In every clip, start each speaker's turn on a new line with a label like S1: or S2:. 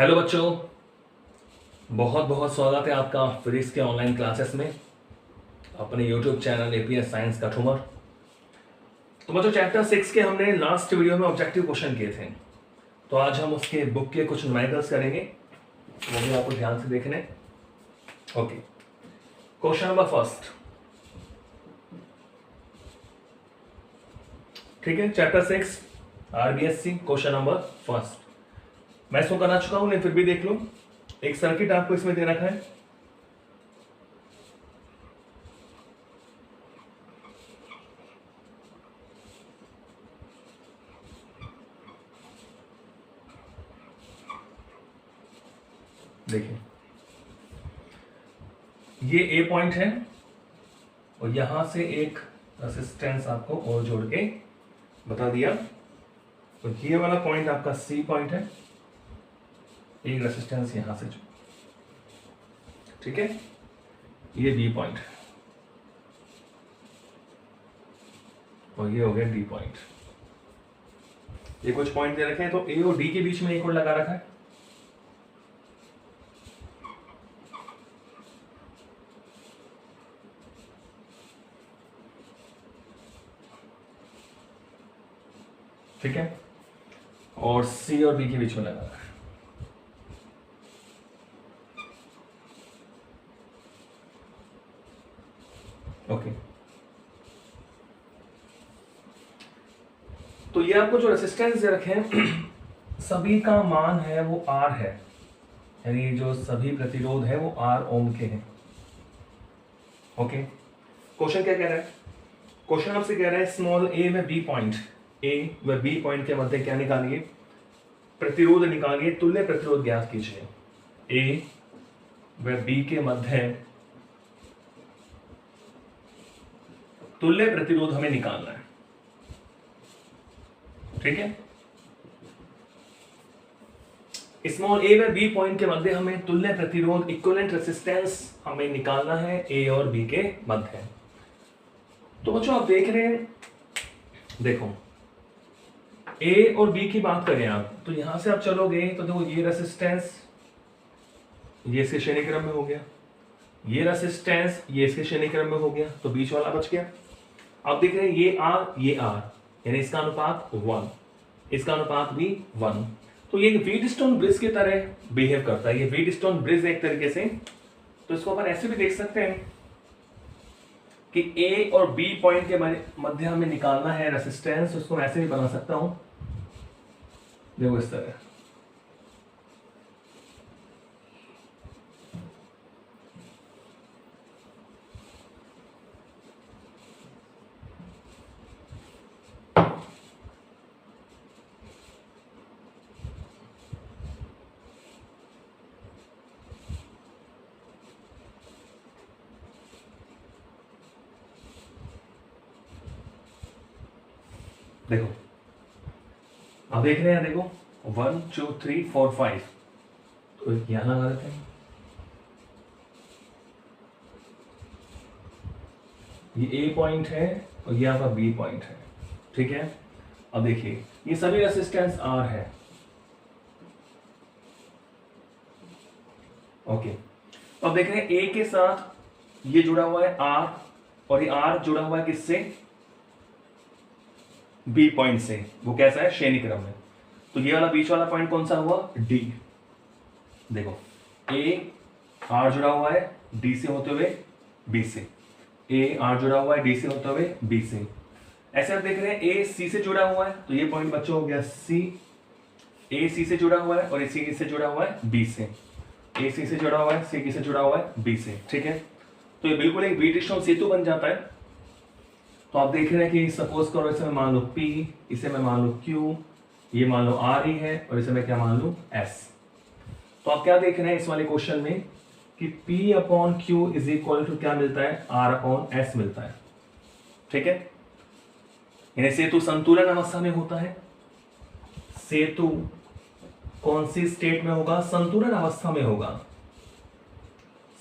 S1: Hello बच्चों, बहुत बहुत स्वागत है आपका फिजिक्स के ऑनलाइन क्लासेस में अपने यूट्यूब चैनल एपीएस साइंस का ठुमर। तो बच्चों, चैप्टर 6 के हमने लास्ट वीडियो में ऑब्जेक्टिव क्वेश्चन किए थे, तो आज हम उसके बुक के कुछ न्यूमेरिकल्स करेंगे, वो भी आपको ध्यान से देखने। Okay, question number first. ठीक है, chapter 6 RBSC, question number first. मैं इसको करना चुका हूं, लेकिन फिर भी देख लो। एक सर्किट आपको इसमें दे रखा है, देखिए ये ए पॉइंट है और यहां से एक रेसिस्टेंस आपको और जोड़ के बता दिया। तो ये वाला पॉइंट आपका सी पॉइंट है, एक रेसिस्टेंस यहां से जोड़, ठीक है। ये बी पॉइंट है और ये हो गया डी पॉइंट। ये कुछ पॉइंट दे रखे हैं, तो ए और डी के बीच में एक और लगा रखा है। ठीक है, और सी और बी के बीच में लगा रखा है। ओके, तो ये आपको जो रेसिस्टेंस दे रखे हैं सभी का मान है वो आर है, यानी जो सभी प्रतिरोध है वो आर ओम के हैं। ओके, क्वेश्चन क्या कह रहा है? क्वेश्चन आपसे कह रहा है स्मॉल ए व बी पॉइंट, ए व बी पॉइंट के मध्य क्या निकालिए? प्रतिरोध निकालिए, तुल्य प्रतिरोध ज्ञात कीजिए। ए व बी के मध्य तुल्य प्रतिरोध हमें निकालना है, ठीक है। स्मॉल ए व बी पॉइंट के मध्य हमें तुल्य प्रतिरोध, इक्विवेलेंट रेजिस्टेंस हमें निकालना है ए और बी के मध्य। तो बच्चों आप देख रहे हैं, देखो ए और बी की बात करें आप, तो यहां से आप चलोगे तो देखो ये रेजिस्टेंस ये इसके श्रेणी क्रम में हो गया, ये रेजिस्टेंस ये इसके श्रेणी क्रम में हो गया, तो बीच वाला बच गया। आप देख रहे हैं ये आर, यानी इसका अनुपात 1, इसका अनुपात भी 1। तो ये व्हीटस्टोन ब्रिज की तरह बिहेव करता है। ये व्हीटस्टोन ब्रिज एक तरीके से, तो इसको अपन ऐसे भी देख सकते हैं कि ए और बी पॉइंट के मध्य हमें निकालना है रेजिस्टेंस, उसको मैं ऐसे भी बना सकता हूं, देखो इस तरह। देखो आप देख रहे हैं, देखो 1 2 3 4 5, तो यहां लगा देते हैं। ये ए पॉइंट है और ये आपका बी पॉइंट है, ठीक है। अब देखिए ये सभी रेजिस्टेंस आर है। ओके, तो अब देख रहे हैं ए के साथ ये जुड़ा हुआ है आर, और ये आर जुड़ा हुआ है किससे? बी पॉइंट से। वो कैसा है? श्रेणी क्रम में। तो ये वाला बीच वाला पॉइंट कौन सा हुआ? डी। देखो ए आर जुड़ा हुआ है डी से होते हुए बी से, ए आर जुड़ा हुआ है डी से होते हुए बी से। ऐसे आप देख रहे हैं ए सी से जुड़ा हुआ है, तो ये पॉइंट बच्चों हो गया सी। ए सी से जुड़ा हुआ है और ए सी से जुड़ा हुआ है बी से, ए सी से जुड़ा हुआ है, सी से जुड़ा हुआ है बी से, ठीक है। तो ये बिल्कुल एक व्हीटस्टोन सेतु बन जाता है। तो आप देख रहे हैं कि सपोज करो इसे मैं मान लू P, इसे मैं मान लू Q, ये मान लो R ही है, और इसे मैं क्या मान लू S। तो आप क्या देख रहे हैं इस वाले क्वेश्चन में कि P upon Q is equal to क्या मिलता है? R अपॉन S मिलता है, ठीक है। यानी सेतु संतुलन अवस्था में होता है। सेतु कौन सी स्टेट में होगा? संतुलन अवस्था में होगा।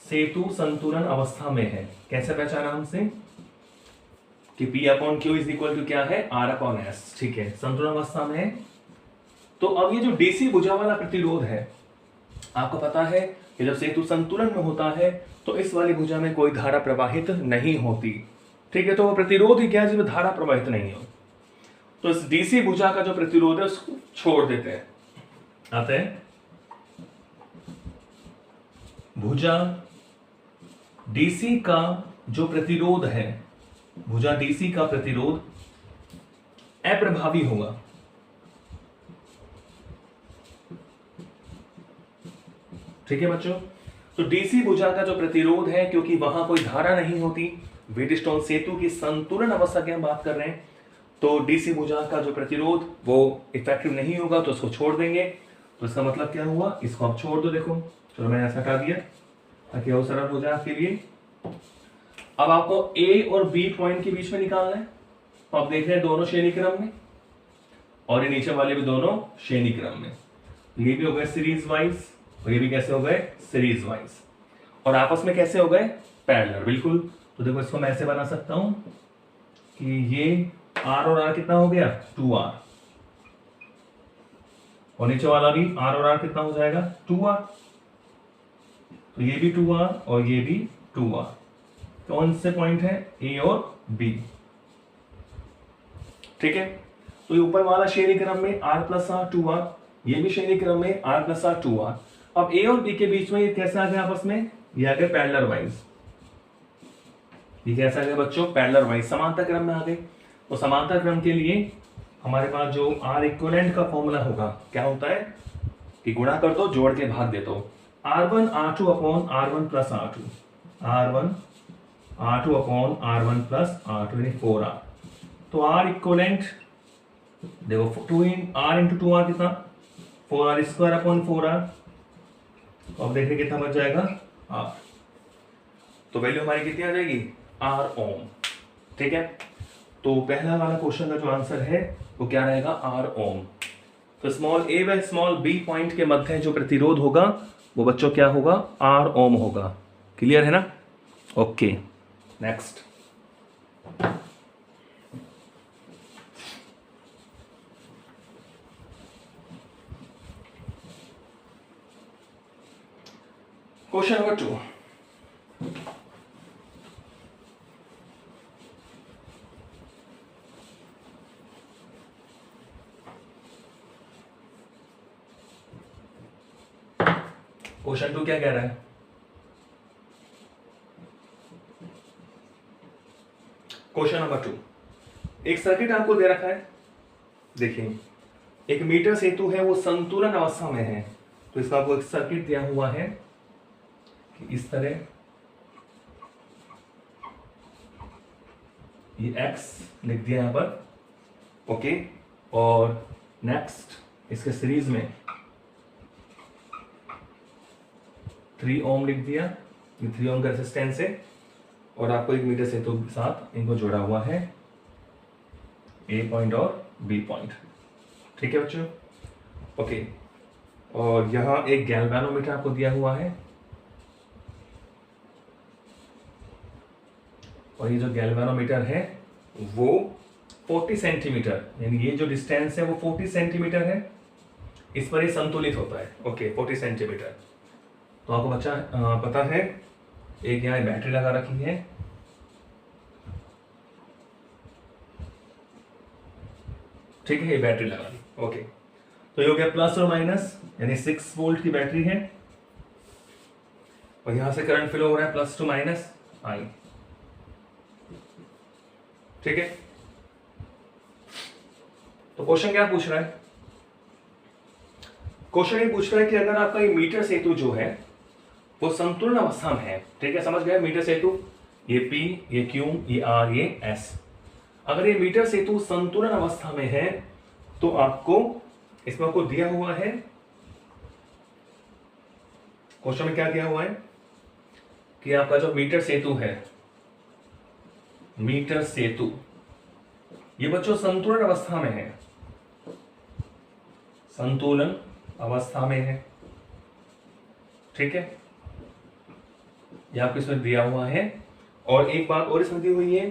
S1: सेतु संतुलन अवस्था में है। कैसे पहचाना हमसे कि P upon Q is equal to क्या है? R अपॉन S, ठीक है, संतुलन अवस्था में है। तो अब ये जो डीसी भुजा वाला प्रतिरोध है, आपको पता है कि जब सेतु संतुलन में होता है तो इस वाली भुजा में कोई धारा प्रवाहित नहीं होती। ठीक है, तो वो प्रतिरोध ही क्या है जिसमें धारा प्रवाहित नहीं हो। तो इस डीसी भुजा का जो प्रतिरोध है उसको छोड़ देते हैं। आते हैं भुजा डीसी का जो प्रतिरोध है, भुजा डीसी का प्रतिरोध अप्रभावी होगा। ठीक है बच्चों, तो डीसी भुजा का जो प्रतिरोध है, क्योंकि वहां कोई धारा नहीं होती, व्हीटस्टोन सेतु की संतुलन अवस्था की हम बात कर रहे हैं, तो डीसी भुजा का जो प्रतिरोध वो इफेक्टिव नहीं होगा, तो उसको छोड़ देंगे। तो इसका मतलब क्या हुआ, इसको आप छोड़ दो। देखो चलो मैंने ऐसा हटा दिया ताकि और सरल हो जाए आपके लिए। अब आपको ए और बी पॉइंट के बीच में निकालना है, तो आप देख रहे हैं दोनों श्रेणी क्रम में और ये नीचे वाले भी दोनों श्रेणी क्रम में। ये भी हो गए सीरीज वाइज और ये भी कैसे हो गए, सीरीज वाइज। और आपस में कैसे हो गए, पैरेलल। बिल्कुल, तो देखो इसको मैं ऐसे बना सकता हूं कि ये आर और आर कितना हो गया, 2r, और नीचे वाला भी आर और आर कितना हो जाएगा, 2r। तो ये भी 2r और ये भी 2r। कौन से पॉइंट है, ए और बी। ठीक है, तो ये ऊपर वाला श्रेणी क्रम में r प्लस आर 2r, ये भी श्रेणी क्रम में r प्लस आर 2r। अब ए और बी के बीच में ये कैसे आ गए आपस में, ये आ गए पैरेलल वाइज। ये कैसे आ गए बच्चों, पैरेलल वाइज, समांतर क्रम में आ गए। तो समांतर क्रम के लिए हमारे पास जो R इक्विवेलेंट का फॉर्मूला होगा क्या होता है कि गुणा कर दो, जोड़ के भाग दे दो। R1 R2 upon R1 plus R2, R1 R2 upon R1 plus R2 यानी 4R। तो R इक्विवेलेंट देखो 2 R इंटू 2R कितना, 4R स्क्वायर अपॉन 4R। तो अब देखिए कितना बच जाएगा, R। तो वैल्यू हमारी कितनी आ जाएगी, R ओम। ठीक है, तो पहला वाला क्वेश्चन का जो आंसर है वो क्या रहेगा, R ओम। तो स्मॉल a व स्मॉल b पॉइंट के मध्य जो प्रतिरोध होगा वो बच्चों क्या होगा, R ओम होगा। क्लियर है ना, okay next. Question number 2, question 2 क्या कह रहा है, क्वेश्चन नंबर 2, एक सर्किट आपको दे रखा है। देखिए एक मीटर सेतु है, वो संतुलन अवस्था में है। तो इसका आपको एक सर्किट दिया हुआ है कि इस तरह ये x लिख दिया यहां पर, ओके। और नेक्स्ट इसके सीरीज में 3 ओम लिख दिया, ये 3 ओम का रेजिस्टेंस है। और आपको एक मीटर सेतु के साथ इनको जोड़ा हुआ है, ए पॉइंट और बी पॉइंट। ठीक है बच्चों, ओके। और यहां एक गैल्वेनोमीटर आपको दिया हुआ है, और ये जो गैल्वेनोमीटर है वो 40 सेंटीमीटर, यानी ये जो डिस्टेंस है वो 40 सेंटीमीटर है, इस पर ये संतुलित होता है। Okay 40 centimetre. तो आपको बच्चा पता है एक यहाँ बैटरी लगा रखी है, ठीक है, ये बैटरी लगा दी। ओके, तो ये हो गया प्लस और माइनस, यानी 6 वोल्ट की बैटरी है, और यहां से करंट फ्लो हो रहा है प्लस टू माइनस आई। ठीक है, तो क्वेश्चन क्या पूछ रहा है, क्वेश्चन ये पूछ रहा है कि अगर आपका ये मीटर सेतु जो है वो संतुलन अवस्था में है। ठीक है, समझ गए, मीटर सेतु, ये P, ये Q, ये R, ये S। अगर ये मीटर सेतु संतुलन अवस्था में है तो आपको इसमें आपको दिया हुआ है, क्वेश्चन में क्या दिया हुआ है कि आपका जो मीटर सेतु है, मीटर सेतु ये बच्चों संतुलन अवस्था में है, संतुलन अवस्था में है। ठीक है, यह आपको इसमें दिया हुआ है। और एक बात और इसमें दी हुई है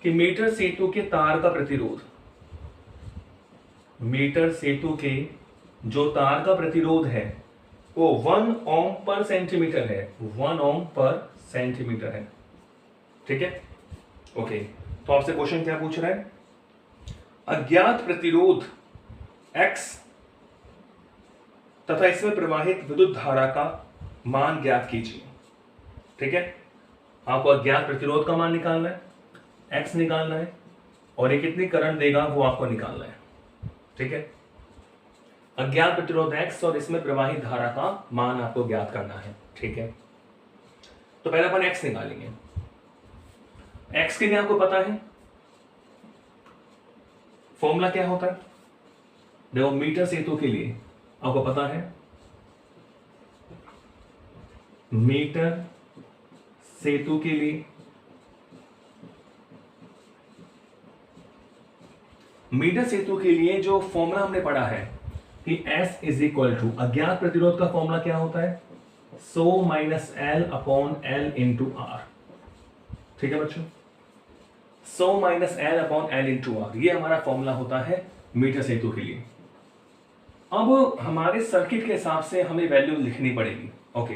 S1: कि मीटर सेतु के तार का प्रतिरोध, मीटर सेतु के जो तार का प्रतिरोध है वो 1 ओम पर सेंटीमीटर है, 1 ओम पर सेंटीमीटर है, ठीक है। ओके, तो आपसे क्वेश्चन क्या पूछ रहा है, अज्ञात प्रतिरोध X तथा इसमें प्रवाहित विद्युत धारा का मान ज्ञात कीजिए, ठीक है। आपको अज्ञात प्रतिरोध का मान निकालना है, X निकालना है, और ये कितनी करंट देगा वो आपको निकालना है, ठीक है। अज्ञात प्रतिरोध X और इसमें प्रवाहित धारा का मान आपको ज्ञात करना है, ठीक है। तो पहले अपन X निकालेंगे। X के लिए आपको पता है फॉर्मूला क्या होता है, देखो मीटर सेतु के लिए आपको पता है मीटर सेतु के लिए जो फॉर्मूला हमने पढ़ा है कि S इज इक्वल टू अज्ञात प्रतिरोध का फॉर्मूला क्या होता है 100 minus L upon L into R, ठीक है बच्चों। 100 minus L upon L into R, ये हमारा फॉर्मूला होता है मीटर सेतु के लिए। अब हमारे सर्किट के हिसाब से हमें वैल्यू लिखनी पड़ेगी, ओके।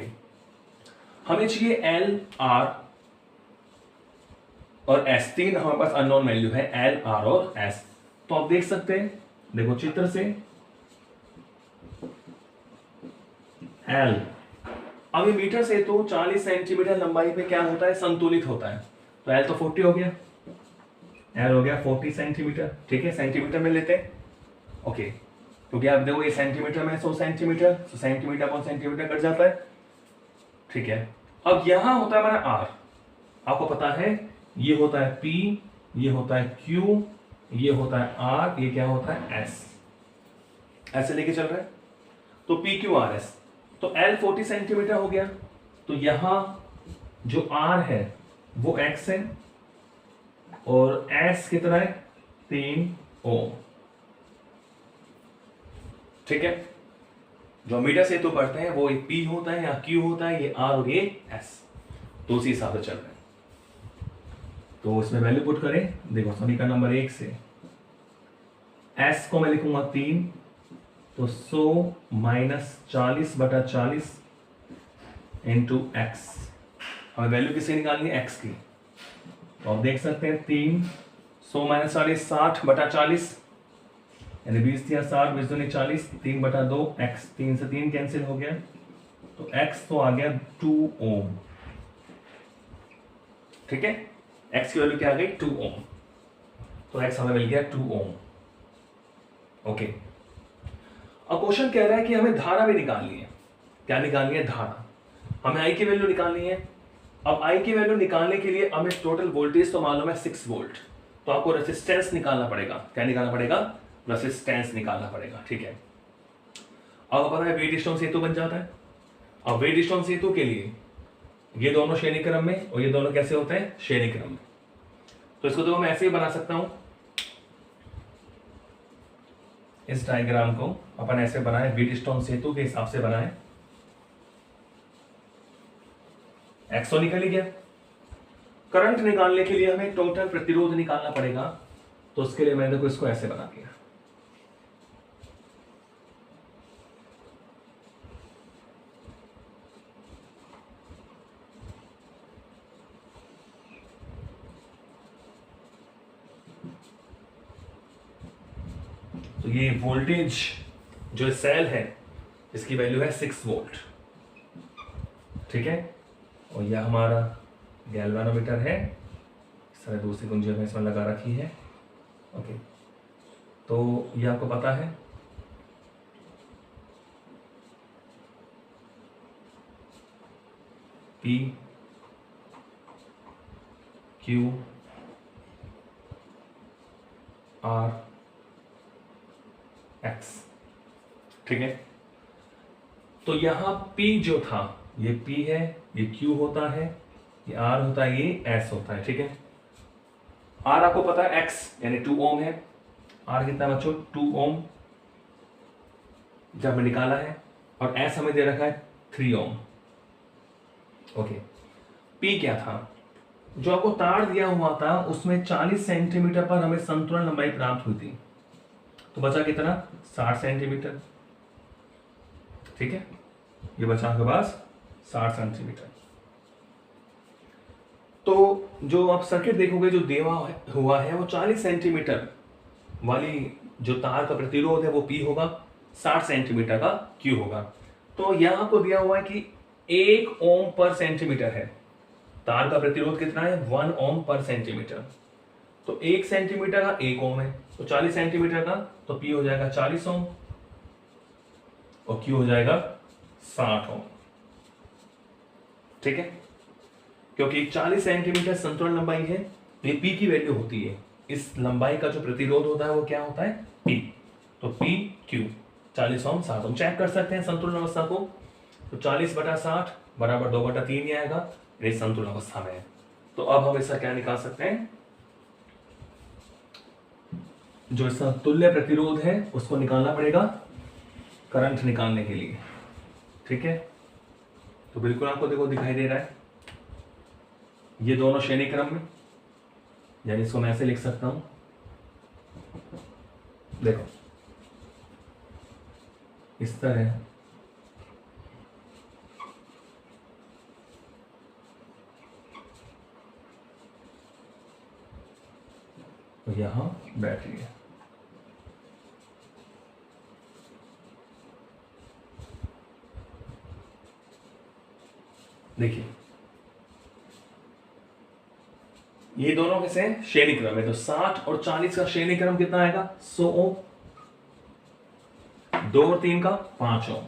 S1: हमें चाहिए L, R और S, तीन हमारे पास अननोन वैल्यू है L, R और S। तो आप देख सकते हैं, देखो चित्र से L, अब ये मीटर से तो 40 सेंटीमीटर लंबाई पे क्या होता है, संतुलित होता है। तो L तो 40 हो गया, L हो गया 40 सेंटीमीटर, ठीक है। सेंटीमीटर में लेते हैं, ओके, क्योंकि आप देखो ये सेंटीमीटर में 100 सेंटीमीटर, तो सेंटीमीटर अपॉन सेंटीमीटर कट जाता है, ठीक है। अब यहां होता है हमारा R, आपको पता है ये होता है P, ये होता है Q, ये होता है R, ये क्या होता है S, ऐसे लेके चल रहा है। तो P Q R S, तो L 40 सेंटीमीटर हो गया, तो यहां जो R है वो X है और S कितना है 3 ओम, ठीक है। जो मीटर से तो पढ़ते हैं वो एक P होता है या Q होता है, ये R और ये S, तो उसी हिसाब से चल रहे हैं। तो इसमें वैल्यू पुट करें, देखो समीकरण नंबर 1 से S को मैं लिखूंगा 3, तो 100 माइनस 40 बटा 40 इंटू एक्स, हमें वैल्यू किसकी निकालनी है, एक्स की। तो आप देख सकते हैं 3 100 माइनस 40 60 बटा 40, यानी 20 या 60 20 दूनी 40, 3 बटा 2 एक्स, 3 से 3 कैंसिल हो गया, तो एक्स तो आ गया 2 ओम, ठीक है। एक्स की वैल्यू क्या आ गई 2 ओम, तो एक्स हमें मिल गया 2 ओम, ओके। अब क्वेश्चन कह रहा है कि हमें धारा भी निकालनी है, क्या निकालनी है, धारा। हमें आई की वैल्यू निकालनी है। अब आई की वैल्यू निकालने के लिए हमें टोटल वोल्टेज तो मालूम है 6 वोल्ट, तो आपको रेजिस्टेंस निकालना पड़ेगा, क्या निकालना पड़ेगा, रेजिस्टेंस निकालना पड़ेगा, ठीक है। अब पता है वेट स्टोन सेतु बन जाता है। अब वेट स्टोन सेतु के लिए ये दोनों श्रेणी क्रम में और ये दोनों कैसे होते हैं, श्रेणी क्रम में। तो इसको तो मैं ऐसे ही बना सकता हूं, इस डायग्राम को अपन ऐसे बनाए, वेट स्टोन सेतु के हिसाब से बनाए। एक्स तो निकल ही गया। करंट निकालने के लिए हमें टोटल प्रतिरोध निकालना पड़ेगा, तो उसके लिए मैंने देखो इसको ऐसे बना दिया। तो ये वोल्टेज जो सेल है इसकी वैल्यू है 6 वोल्ट, ठीक है। और यह हमारा गैल्वानोमीटर है, इस तरह दूसरी कुंजी में इसमें लगा रखी है, ओके। तो यह आपको पता है P Q R X, ठीक है। तो यहां P जो था ये P है, ये Q होता है, ये R होता है, ये S होता है, ठीक है। R आपको पता है X यानी 2 ओम है, R कितना बच्चों 2 ओम जब निकाला है, और S हमें दे रखा है 3 ओम, ओके। P क्या था, जो आपको तार दिया हुआ था उसमें 40 सेंटीमीटर पर हमें संतुलन लंबाई प्राप्त हुई थी, तो बचा कितना 60 सेंटीमीटर, ठीक है। ये बचा आपके पास 60 सेंटीमीटर। तो जो आप सर्किट देखोगे जो दिया हुआ है वो 40 सेंटीमीटर वाली जो तार का प्रतिरोध है वो P होगा, 60 सेंटीमीटर का Q होगा। तो यहां आपको दिया हुआ है कि 1 ओम पर सेंटीमीटर है, तार का प्रतिरोध कितना है 1 ओम पर सेंटीमीटर। तो 1 सेंटीमीटर का 1 ओम है, तो 40 सेंटीमीटर का तो P हो जाएगा 40 ओम और Q हो जाएगा 60 ओम। ठीक है, क्योंकि 40 सेंटीमीटर संतुलन लंबाई है, तो ये P की वैल्यू होती है। इस लंबाई का जो प्रतिरोध होता है वो क्या होता है P। तो P Q 40 ओम 60 ओम चेक कर सकते हैं संतुलन अवस्था को। तो 40/60 बराबर 2/3 ही आएगा, ये संतुलन अवस्था में है। तो अब हम इसका क्या निकाल सकते हैं, जो इसका तुल्य प्रतिरोध है उसको निकालना पड़ेगा करंट निकालने के लिए। ठीक है, तो बिल्कुल आपको देखो दिखाई दे रहा है ये दोनों श्रेणी क्रम में, यानी इसको मैं ऐसे लिख सकता हूं, देखो इस तरह तो यहां बैटरी है। देखिए ये दोनों कैसे हैं श्रेणी क्रम है, तो 60 और 40 का श्रेणी क्रम कितना आएगा 100 ओम, 2 और 3 का 5 ओम।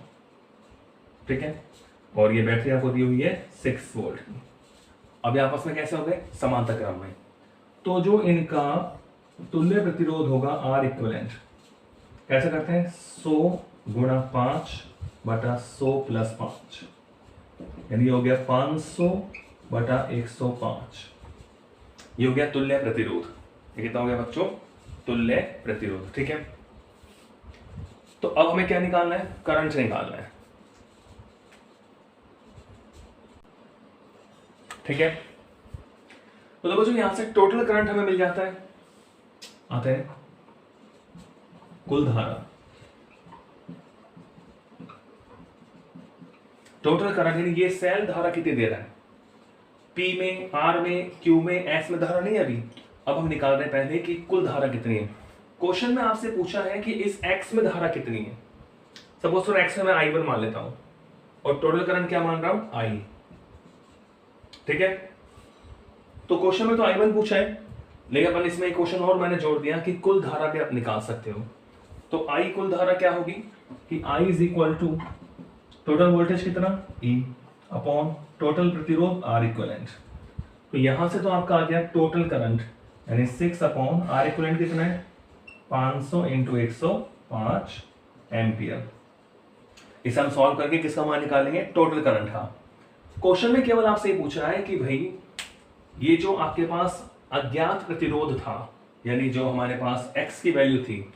S1: ठीक है, और ये बैटरी आपको दी हुई है 6 वोल्ट की। अब ये आपस में कैसे हो गए समांतर क्रम में, तो जो इनका तुल्य प्रतिरोध होगा R इक्विवेलेंट कैसे करते हैं 100 गुणा 5/100 + 5, यानी हो गया 500/105, ये हो गया तुल्य प्रतिरोध। ये कितना हो गया बच्चों तुल्य प्रतिरोध। ठीक है, तो अब हमें क्या निकालना है करंट निकालना है। ठीक है, तो देखो जो यहां से टोटल करंट हमें मिल जाता है, आता है कुल धारा, टोटल करंट यानी ये सेल धारा कितनी दे रहा है P में, R में, Q में, S में धारा नहीं है अभी। अब हम निकाल रहे हैं पहले कि कुल धारा कितनी है। क्वेश्चन में आपसे पूछा है कि इस X में धारा कितनी है। सपोज फॉर X में मैं I1 मान लेता हूं और टोटल करंट क्या मान रहा हूं I। ठीक है, तो क्वेश्चन में तो I1 पूछा है, लेकिन अपन इसमें एक क्वेश्चन और मैंने जोड़ दिया कि कुल धारा भी आप निकाल सकते हो। तो I कुल धारा क्या होगी कि I = टोटल वोल्टेज कितना E अपॉन टोटल प्रतिरोध R इक्विवेलेंट। तो यहां से तो आपका आ गया टोटल करंट यानी 6/R इक्विवेलेंट कितना है 500 × 105 एम्पियर। इसे हम सॉल्व करके किसका मान निकालेंगे टोटल करंट का। क्वेश्चन में केवल आपसे ये पूछ रहा है कि भाई ये जो आपके पास अज्ञात प्रतिरोध था, यानी जो हमारे पास x की वैल्यू थी,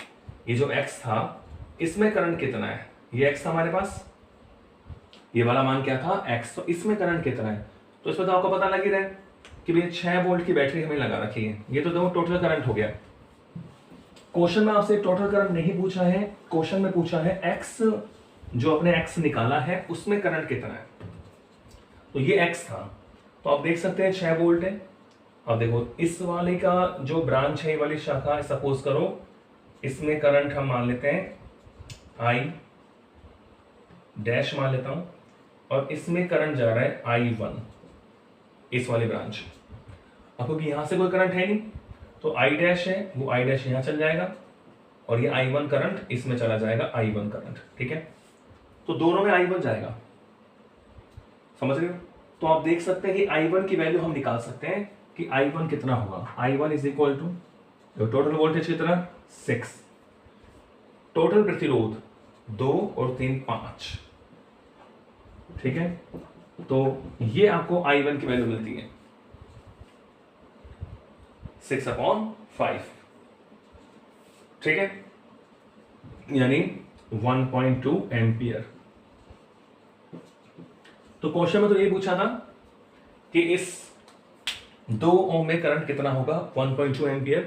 S1: ये जो x था इसमें करंट कितना है, ये x था हमारे पास, ये वाला मान क्या था x, तो इसमें करंट कितना है। तो इसमें तो आपको पता लग ही रहा है कि भाई 6 वोल्ट की बैटरी हमें लगा रखी है, ये तो देखो टोटल करंट हो गया। क्वेश्चन में आपसे टोटल करंट नहीं पूछा है, क्वेश्चन में पूछा है x, जो अपने x निकाला है उसमें करंट कितना है। तो ये x था, तो आप देख सकते हैं 6 वोल्ट है। अब देखो इस वाले का जो ब्रांच है, ये वाली शाखा, सपोज करो इसमें करंट हम मान लेते हैं I डैश मान लेता हूं, और इसमें करंट जा रहा है I1, इस वाली ब्रांच। अब क्योंकि यहां से कोई करंट है नहीं तो I डैश है, वो I डैश यहां चल जाएगा और ये I1 करंट इसमें चला जाएगा, I1 करंट। ठीक है, तो दोनों में I1 जाएगा, समझ रहे हो। तो आप देख सकते हैं कि I1 की वैल्यू हम निकाल सकते हैं कि I1 कितना होगा। I1 = टोटल वोल्टेज कितना 6, टोटल प्रतिरोध 2 और 3 5। ठीक है, तो ये आपको I1 की वैल्यू मिलती है 6/5। ठीक है, यानी 1.2 एम्पियर। तो क्वेश्चन में तो ये पूछा था कि इस 2 ओम में करंट कितना होगा 1.2 एम्पियर,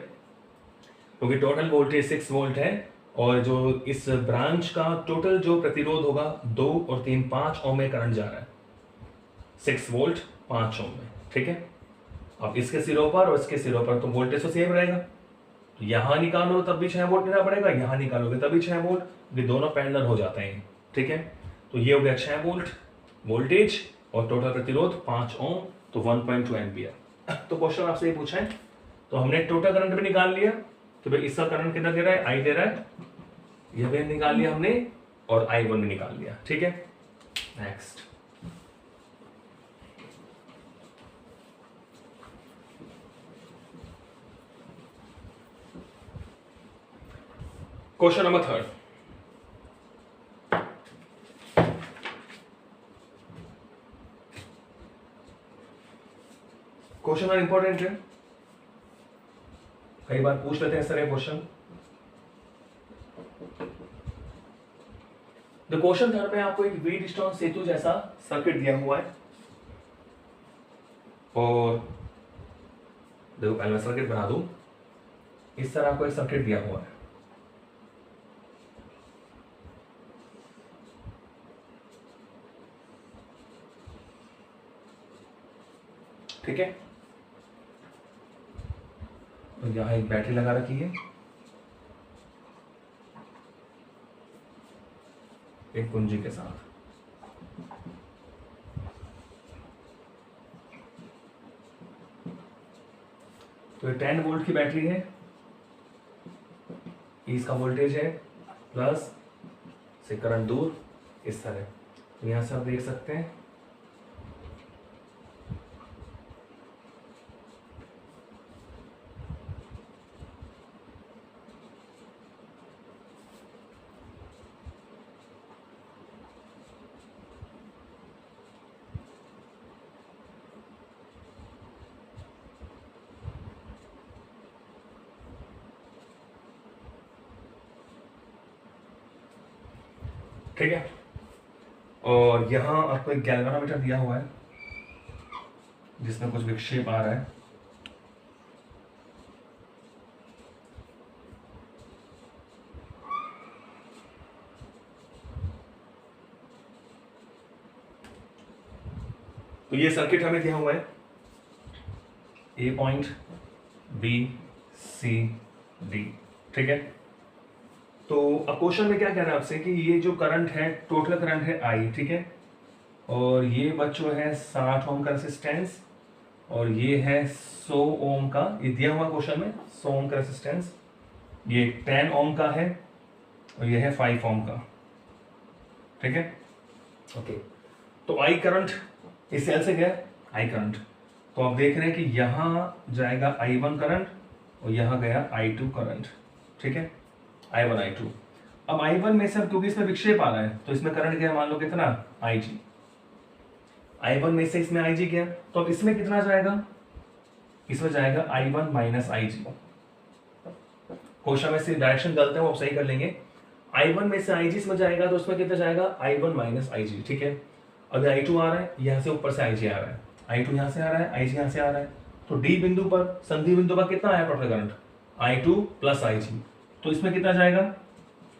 S1: क्योंकि टोटल वोल्टेज 6 वोल्ट है और जो इस ब्रांच का टोटल जो प्रतिरोध होगा 2 और 3 5 ओम में करंट जा रहा है, 6 वोल्ट 5 ओम में, ठीक है। अब इसके सिरों पर और इसके सिरों पर तो वोल्टेज तो सेम रहेगा, तो यहां निकालो तब भी 6 वोल्ट लेना पड़ेगा, यहां निकालोगे तब भी 6 वोल्ट, ये दोनों पैरेलल हो जाते हैं, ठीक है। तो ये हो गया 6 वोल्ट वोल्टेज और टोटल प्रतिरोध 5 ओम, तो 1.2 एम्पियर। तो क्वेश्चन आपसे ये पूछा है, तो हमने टोटल करंट भी निकाल लिया, तो भाई इसका करंट कितना दे रहा है, आई दे रहा है, यह भी निकाल लिया हमने, और I1 भी निकाल लिया, ठीक है। Next question number 3। क्वेश्चन और इंपॉर्टेंट है, कई बार पूछ लेते हैं इस तरह क्वेश्चन। द क्वेश्चन 3 में आपको एक व्हीटस्टोन सेतु जैसा सर्किट दिया हुआ है, और देखो पहले मैं सर्किट बना दूं, इस तरह आपको एक सर्किट दिया हुआ है, ठीक है। तो यहां एक बैटरी लगा रखी है, एक कुंजी के साथ, तो ये 10 वोल्ट की बैटरी है, इसका वोल्टेज है प्लस से करंट दूर इस तरह, तो यहां से आप देख सकते हैं ठीक है। और यहां आपको एक गैल्वेनोमीटर दिया हुआ है जिसमें कुछ विक्षेप आ रहा है, तो ये सर्किट हमें दिया हुआ है, ए पॉइंट बी सी डी, ठीक है। तो अब क्वेश्चन में क्या कह रहा है आपसे कि ये जो करंट है, टोटल करंट है आई, ठीक है, और ये बच्चों है 60 ओम का रेसिस्टेंस, और ये है 100 ओम का, ये दिया हुआ क्वेश्चन में 100 ओम का रेसिस्टेंस, ये 10 ओम का है, और ये है 5 ओम का, ठीक है। ओके, तो आई करंट इस सेल से गया, आई करंट, तो आप देख रहे हैं कि यहां जाएगा I1 करंट और यहां गया I2 करंट, ठीक है, I1 I2। अब I1 में से, क्योंकि इसमें विक्षेप आ रहा है, तो इसमें करंट गया मान लो कितना, IG, I1 में से इसमें IG गया, तो अब इसमें कितना जाएगा, इसमें जाएगा I1 माइनस IG। क्वेश्चन में से डायरेक्शन गलत है, वो आप सही कर लेंगे। I1 में से IG इसमें जाएगा, तो उसमें कितना जाएगा, I1 माइनस IG, ठीक है। अभी I2 आ रहा है, यहाँ से ऊपर से IG आ रहा है, I2 यहाँ से आ रहा है, IG यहाँ से आ रहा है, तो D बिंदु पर, संधि बिंदु पर कितना आया total current, I2 plus IG, तो इसमें कितना जाएगा,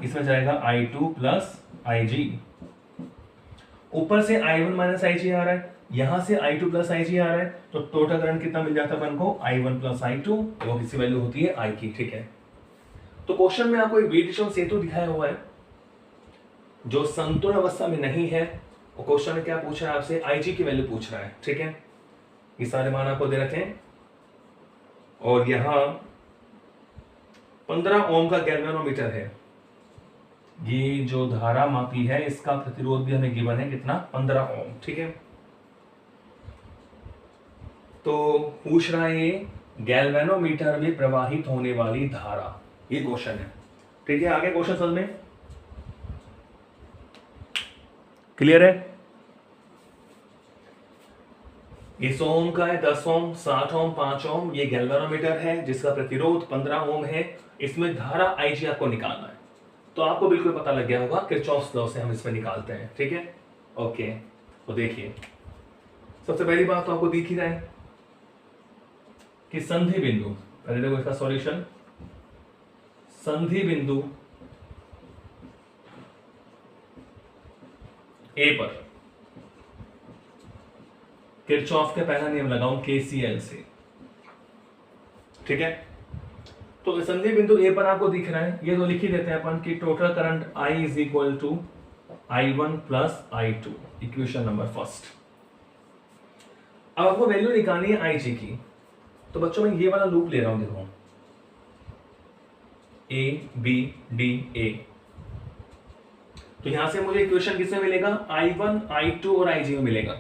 S1: इसमें जाएगा I2 प्लस IG, ऊपर से I1 माइनस IG आ रहा है, यहां से I2 प्लस IG आ रहा है, तो टोटल करंट कितना मिल जाता है अपन को, I1 प्लस I2, वो किसी वैल्यू होती है I की, ठीक है। तो क्वेश्चन में आपको एक व्हीटस्टोन सेतु दिखाया हुआ है जो संतुलन अवस्था में नहीं है, और क्वेश्चन में क्या पूछ रहा है आपसे, IG की वैल्यू पूछ रहा है, ठीक है। ये सारे मान आपको दे रखे हैं, और यहां 15 ओम का गैल्वेनोमीटर है, ये जो धारा मापी है इसका प्रतिरोध भी हमें गिवन है कितना, 15 ओम, ठीक है। तो पूछ रहा है ये गैल्वेनोमीटर में प्रवाहित होने वाली धारा, ये क्वेश्चन है, ठीक है। आगे क्वेश्चन समझ में क्लियर है। ये 100 ओम का है, 10 ओम, 60 ओम, 5 ओम, ये गैल्वेनोमीटर है जिसका प्रतिरोध 15 ओम है, इसमें धारा IG आपको निकालना है, तो आपको बिल्कुल पता लग गया होगा किरचॉफ्स लॉ से हम इसमें निकालते हैं, ठीक है। ओके, तो देखिए सबसे पहली बात तो आपको दिख ही रहा है कि संधि बिंदु, पहले देखो इसका सॉल्यूशन, संधि बिंदु ए पर किरचॉफ का पहला नियम लगाऊं केसीएल से, ठीक है। तो संधि बिंदु ए पर आपको दिख रहा है, ये तो लिख ही देते हैं अपन कि total current I is equal to I1 plus I2, equation number first. अब आपको वैल्यू निकालनी है IG की, तो बच्चों मैं ये वाला लूप ले रहा हूं, देखो A B D A, तो यहां से मुझे इक्वेशन किसमें मिलेगा, I1 I2 और IG में मिलेगा।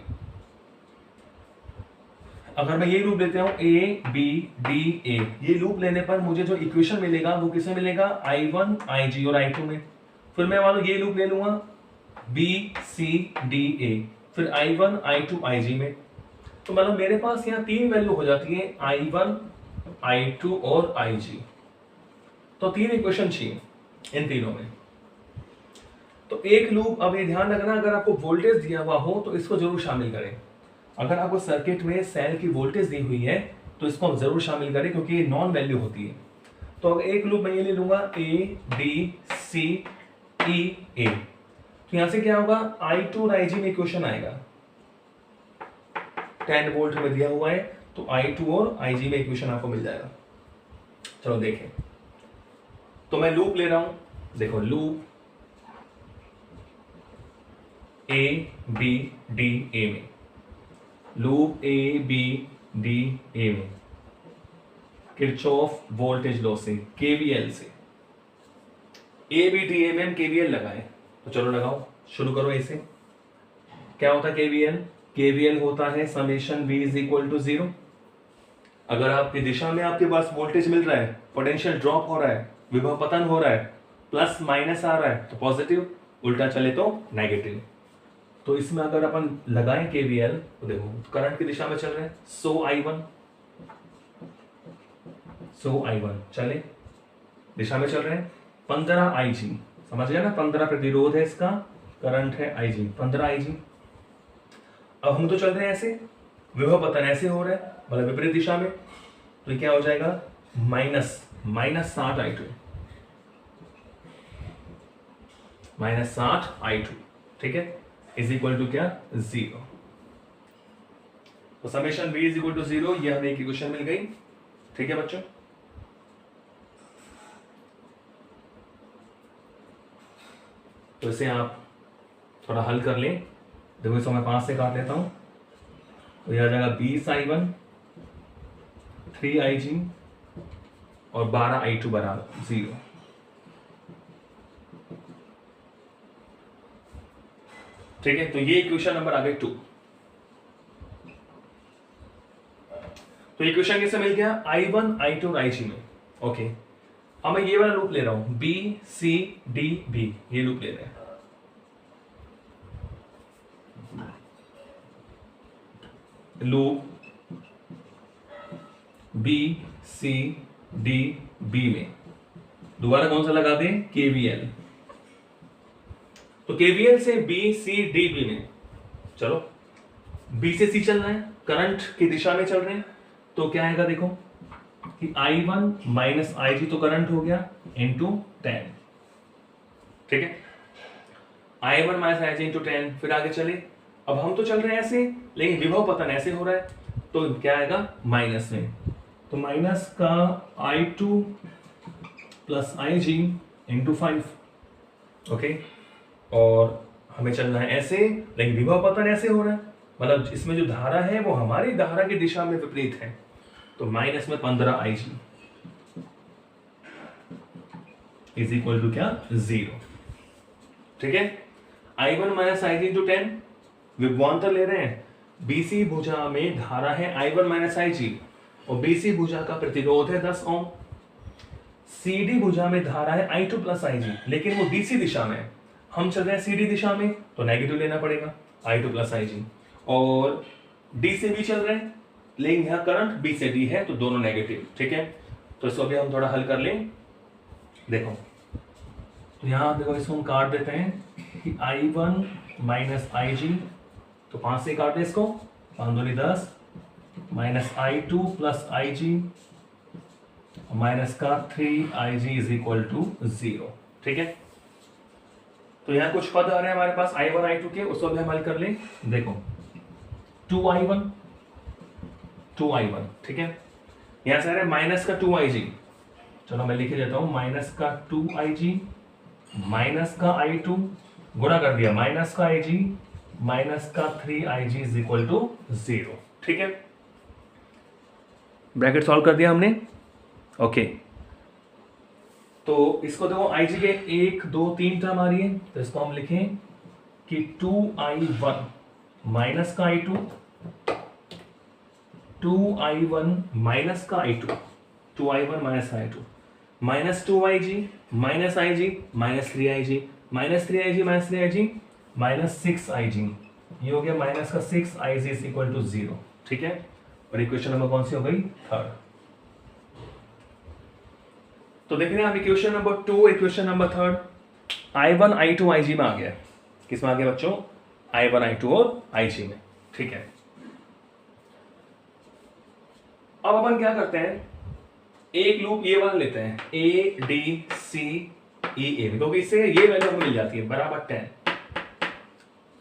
S1: अगर मैं ये लूप लेते हूं A B D A, ये लूप लेने पर मुझे जो इक्वेशन मिलेगा वो किसमें मिलेगा, I1 IG और I2 में। फिर मैं मान लो ये लूप ले लूंगा B C D A, फिर I1 I2 IG में, तो मतलब मेरे पास यहाँ तीन वैल्यू हो जाती है, I1 I2 और IG। तो तीन इक्वेशन चाहिए इन तीनों में। तो एक लूप, अब ये ध्यान रखना अगर आपको वोल्टेज दिया हुआ हो तो इसको जरूर शामिल करें। अगर आपको सर्किट में सेल की वोल्टेज दी हुई है तो इसको हम जरूर शामिल करें, क्योंकि ये नॉन वैल्यू होती है। तो अब एक लूप मैं ये ले लूंगा A B C E A, तो यहां से क्या होगा, I2 और IG में इक्वेशन आएगा, 10 वोल्ट में दिया हुआ है, तो I2 और IG में इक्वेशन आपको मिल जाएगा। चलो देखें, तो मैं लूप ले रहा हूं, देखो loop A B D A में, loop A B D A में किरचॉफ वोल्टेज लॉ से, KVL से, A B D A में हम KVL लगाए, तो चलो लगाओ, शुरू करो ऐसे। क्या होता है KVL? KVL होता है summation V is equal to 0। अगर आपकी दिशा में आपके पास वोल्टेज मिल रहा है, पोटेंशियल ड्रॉप हो रहा है, विभव पतन हो रहा है, प्लस माइनस आ रहा है तो पॉजिटिव, उल्टा चले तो नेगेटिव। तो इसमें अगर अपन लगाएं KVL, तो देखो करंट की दिशा में चल रहे हैं, सो I1 चले, दिशा में चल रहे हैं 15 IG, समझ गया ना, 15 प्रतिरोध है इसका, करंट है IG, 15 IG। अब हम तो चल रहे हैं ऐसे, विभव पतन ऐसे हो रहा है, मतलब विपरीत दिशा में, तो ये क्या हो जाएगा, -60 I2, ठीक है, इज इक्वल टू क्या, 0। तो summation V is equal to 0, ये हमें एक इक्वेशन मिल गई, ठीक है बच्चों। तो इसे आप थोड़ा हल कर लें, देखो इसको मैं 5 से काट लेता हूं, तो यह आ जाएगा 20 I1 3 IG और 12 I2 बराबर 0। ठीक है, तो ये इक्वेशन नंबर आ गई 2। तो इक्वेशन कैसे मिल गया, I1 I2 और IG में, ओके। अब मैं ये वाला लूप ले रहा हूं, B C D B, ये लूप ले रहे हैं। Loop B C D B में दोबारा कौन सा लगा दें, KVL। तो KVL से B C D B में, चलो B से C चल रहे हैं, करंट की दिशा में चल रहे हैं, तो क्या आएगा देखो कि I1 माइनस IG, तो करंट हो गया इंटू 10, ठीक है, I1 माइनस IG इंटू 10। फिर आगे चले, अब हम तो चल रहे हैं ऐसे, लेकिन विभव पतन ऐसे हो रहा है, तो क्या आएगा माइनस में, तो माइनस का I2 plus IG into 5, okay. और हमें चलना है ऐसे, लेकिन विभव पतन ऐसे हो रहा है, मतलब इसमें जो धारा है वो हमारी धारा की दिशा में विपरीत है, तो माइनस में 15 IG इज इक्वल टू क्या, 0, ठीक है। I1 माइनस IG इंटू 10, विभवांतर ले रहे हैं, BC भुजा में धारा है I1 माइनस IG, और BC भुजा का प्रतिरोध है 10 ओम। CD भुजा में धारा है I2 प्लस IG, लेकिन वो DC दिशा में है, हम चल रहे हैं CD दिशा में, तो नेगेटिव लेना पड़ेगा, I2 प्लस IG। और D से B चल रहे हैं, लेकिन यहाँ करंट B से D है, तो दोनों नेगेटिव, ठीक है। तो इसको अभी हम थोड़ा हल कर लें, देखो, तो यहाँ देखो इसको हम काट देते हैं कि I1 माइनस IG, तो 5 से काट दें इसको, 5 दूनी 10, minus I2 plus IG minus का 3 IG इज इक्वल टू 0, ठीक है। तो यहाँ कुछ पद आ रहे हैं हमारे पास I1 I2 के, उसको भी हम हल कर लें। देखो 2I1 ठीक है, यहाँ से आ रहा है माइनस का 2IG, चलो मैं लिख देता हूँ, माइनस का 2IG माइनस का I2 गुणा कर दिया माइनस का IG माइनस का 3IG इज इक्वल टू 0। ठीक है, ब्रैकेट सॉल्व कर दिया हमने। ओके, तो इसको देखो IG के 1 2 3 टर्म आ रही है, तो इसको हम लिखें कि 2I1 माइनस का I2 2I1 माइनस का I2 2I1 माइनस का I2 minus 2IG minus IG minus 3IG minus 3IG minus 3IG minus 6IG, ये हो गया माइनस का 6IG इज इक्वल टू 0। ठीक है, और इक्वेशन नंबर कौन सी हो गई? थर्ड। तो देख रहे हैं आप equation number 2 equation number third I1 I2 IG में आ गया। किस में आ गया बच्चों? I1 I2 और IG में। ठीक है, अब अपन क्या करते हैं, एक लूप ये वाला लेते हैं ADCEA में, क्योंकि इससे ये वैल्यू हमें मिल जाती है बराबर 10।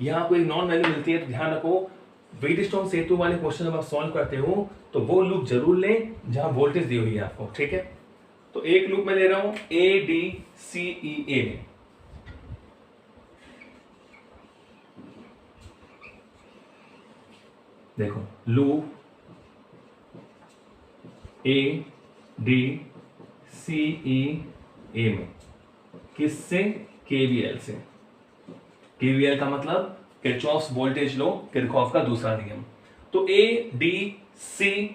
S1: यहां आपको एक नॉन वैल्यू मिलती है, तो ध्यान रखो व्हीटस्टोन सेतु वाले क्वेश्चन जब आप सॉल्व करते हो तो वो लूप जरूर लें जहां वोल्टेज दी हुई है आपको। ठीक है, तो एक लूप में ले रहा हूं ADCEA में। देखो लूप ADCEA में किससे? KVL से। KVL का मतलब किरचॉफ्स वोल्टेज लॉ, किरचॉफ का दूसरा नियम। तो ADCE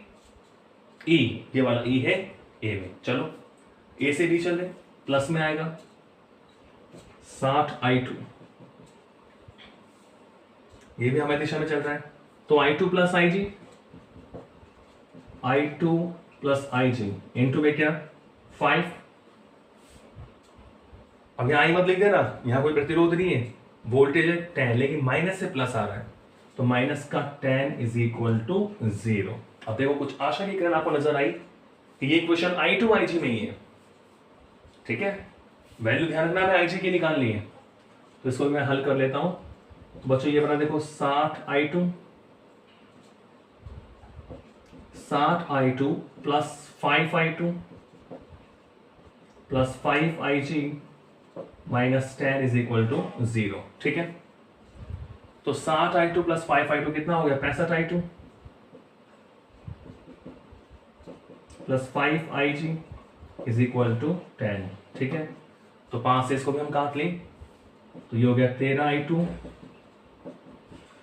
S1: ये वाला E है A में, चलो A से B चल रहे, प्लस में आएगा 60I2, ये भी हमारी दिशा में चल रहा है, तो I2 plus IG I2 plus IG into में क्या 5। अब यहां I मत लिख देना, यहां कोई प्रतिरोध नहीं है, वोल्टेज है 10, लेकिन माइनस से प्लस आ रहा है, तो माइनस का 10 इज इक्वल टू 0। अब देखो कुछ आशा की किरण आपको नजर आई कि ये इक्वेशन I2 IG में ही है। ठीक है, वैल्यू ध्यान रखना है IG की निकालनी है, तो इसको मैं हल कर लेता हूं। तो बच्चों ये बना देखो 60I2 plus 5I2 plus 5IG minus 10 is equal to 0। ठीक है, तो 60I2 प्लस 5I2 कितना हो गया? 65I2 plus 5IG is equal to 10। ठीक है, तो 5 से इसको भी हम काट लें, तो ये हो गया 13I2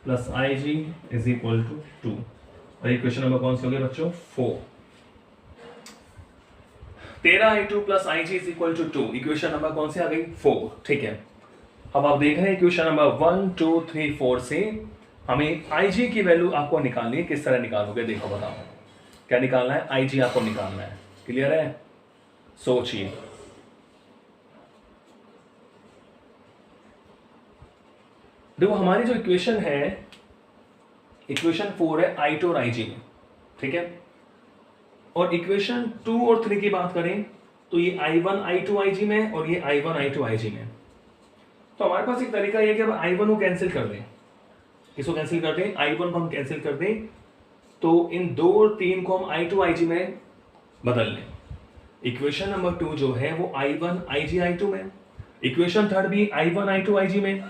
S1: plus IG is equal to 2। और इक्वेशन नंबर कौन सी हो गई बच्चों? 4। 13I2 plus IG is equal to 2, equation number कौन सी आ गई? 4। ठीक है, अब आप देख रहे हैं इक्वेशन नंबर 1 2 3 4 से हमें IG की वैल्यू आपको निकालनी है। किस तरह निकालोगे? देखो बताओ क्या निकालना है, IG आपको निकालना है। क्लियर है? सोचिए। देखो हमारी जो इक्वेशन है, इक्वेशन 4 है I2 और IG में। ठीक है, और इक्वेशन 2 और 3 की बात करें तो ये I1 I2 IG में और ये I1 I2 IG में। तो हमारे पास एक तरीका ये है कि अब I1 को कैंसिल कर दें। किसको कैंसिल कर दें? I1 को हम कैंसिल कर दें, तो इन 2 और 3 को हम I2 IG में बदल लें। इक्वेशन नंबर 2 जो है वो I1 IG I2 में, इक्वेशन 3 भी I1 I2 IG में,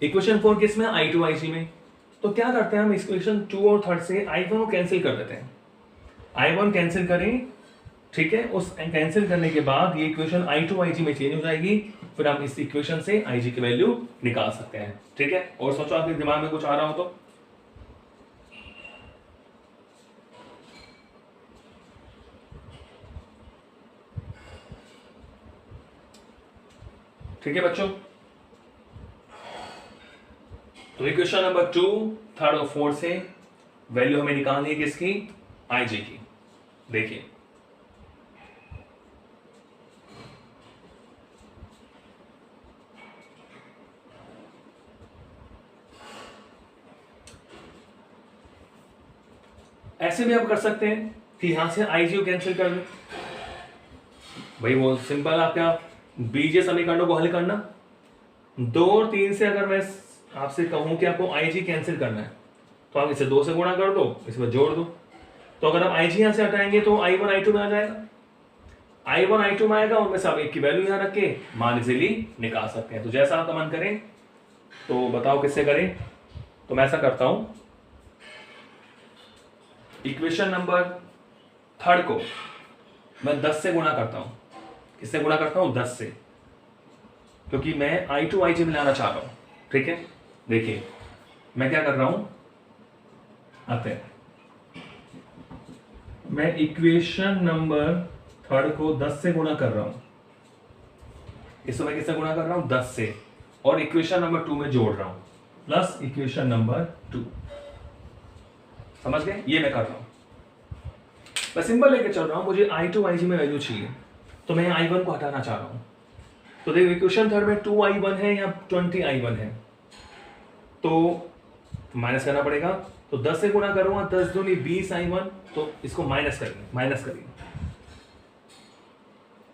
S1: इक्वेशन 4 किस में? I2 IG में। तो क्या करते हैं हम इक्वेशन 2 और 3 से I1 को कैंसिल कर देते हैं। I1 कैंसिल करें, ठीक है, उस कैंसिल करने के बाद ये इक्वेशन I2 IG में चेंज हो जाएगी, फिर हम इस इक्वेशन से IG की वैल्यू निकाल सकते हैं। ठीक है, और सोचो आपके दिमाग में कुछ आ रहा हो तो। ठीक है बच्चों, तो इक्वेशन नंबर 2 3 और 4 से वैल्यू हमें निकालनी है किसकी? IG की। देखिए ऐसे भी आप कर सकते हैं कि यहां से IG को कैंसिल कर दें। भाई वो सिंपल आपका बीजीय समीकरणों को हल करना, 2 और 3 से अगर मैं आपसे कहूं कि आपको आई जी कैंसिल करना है तो आप इसे 2 से गुणा कर दो, इसमें जोड़ दो। तो अगर आप आई जी यहां से हटाएंगे तो आई वन आई टू में आ जाएगा, आई वन आई टू में आएगा, उनमें से आप एक की वैल्यू यहां रख के मान इजीली निकाल सकते हैं। तो जैसा आपका मन करें, तो बताओ किससे करें। तो मैं ऐसा करता हूं, इक्वेशन नंबर 3 को मैं 10 से गुणा करता हूं। किससे गुणा करता हूं? 10 से, क्योंकि मैं आई टू आई जी में लाना चाह रहा हूं। ठीक है, देखिए मैं क्या कर रहा हूं, आते हैं, मैं इक्वेशन नंबर 3 को 10 से गुणा कर रहा हूं। इसको मैं किससे गुणा कर रहा हूं? 10 से, और इक्वेशन नंबर 2 में जोड़ रहा हूं, प्लस इक्वेशन नंबर 2। समझ गए? ये मैं कर रहा हूं, मैं सिंबल लेके चल रहा हूं। मुझे आई टू आई जी में वैल्यू चाहिए, तो मैं आई वन को हटाना चाह रहा हूं। तो देखो इक्वेशन 3 में 2i1 है या 20i1 है, तो माइनस करना पड़ेगा। तो 10 से गुणा करूंगा, 10 दूनी 20i1, तो इसको माइनस करिए,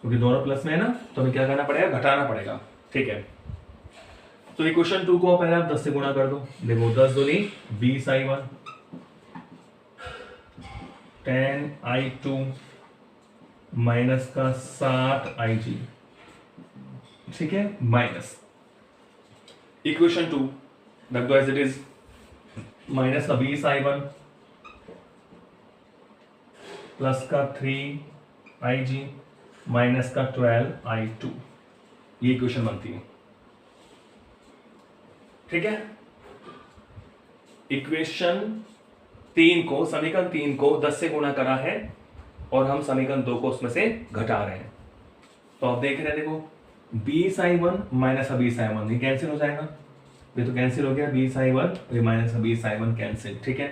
S1: क्योंकि दोनों प्लस में है ना, तो हमें क्या करना पड़ेगा? घटाना पड़ेगा। ठीक है, तो इक्वेशन 2 को पहले आप 10 से गुणा कर दो। देखो 10 दूनी 20i1, 10i2 माइनस का 60ig। ठीक है, माइनस इक्वेशन 2 रख दो एज इट इज, माइनस का 20i1 प्लस का 3ig माइनस का 12i2। ये इक्वेशन बनती है। ठीक है, इक्वेशन 3 को, समीकरण 3 को 10 से गुणा करा है, और हम समीकरण 2 को उसमें से घटा रहे हैं। तो आप देख रहे हैं, देखो 20i1 माइनस 20i1 ये कैंसिल हो जाएगा, ये तो कैंसिल हो गया, 20i1 और माइनस 20i1 कैंसिल। ठीक है,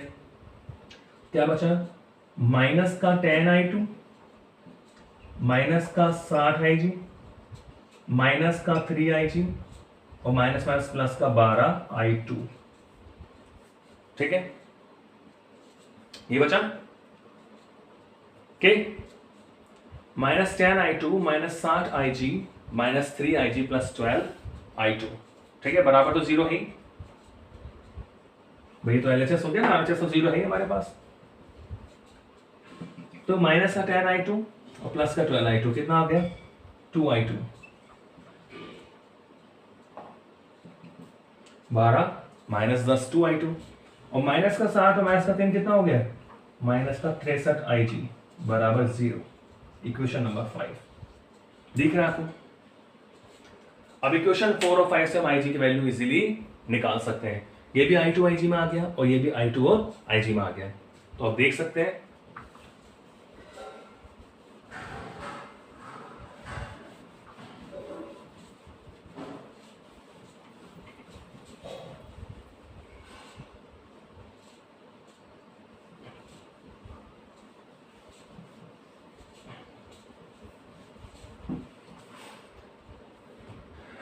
S1: क्या बचा? माइनस का 10i2 माइनस का 60ig माइनस का 3ig और माइनस माइनस प्लस का 12i2। ठीक है, ये बचा के minus 10i2 minus 60ig minus 3ig plus 12i2। ठीक है, बराबर तो 0 है, वही तो एलएचएस हो गया ना, एलएचएस तो 0 है हमारे पास। तो माइनस का 10i2 और प्लस का 12i2 कितना आ गया? 2i2। 12 माइनस 10 2i2, और माइनस का 60 और माइनस का 3 कितना हो गया? माइनस का 63ig बराबर 0। इक्वेशन नंबर 5 दिख रहा है आपको? अब इक्वेशन 4 और 5 से हम IG की वैल्यू इजीली निकाल सकते हैं। ये भी I2 IG में आ गया और ये भी I2 और IG में आ गया, तो आप देख सकते हैं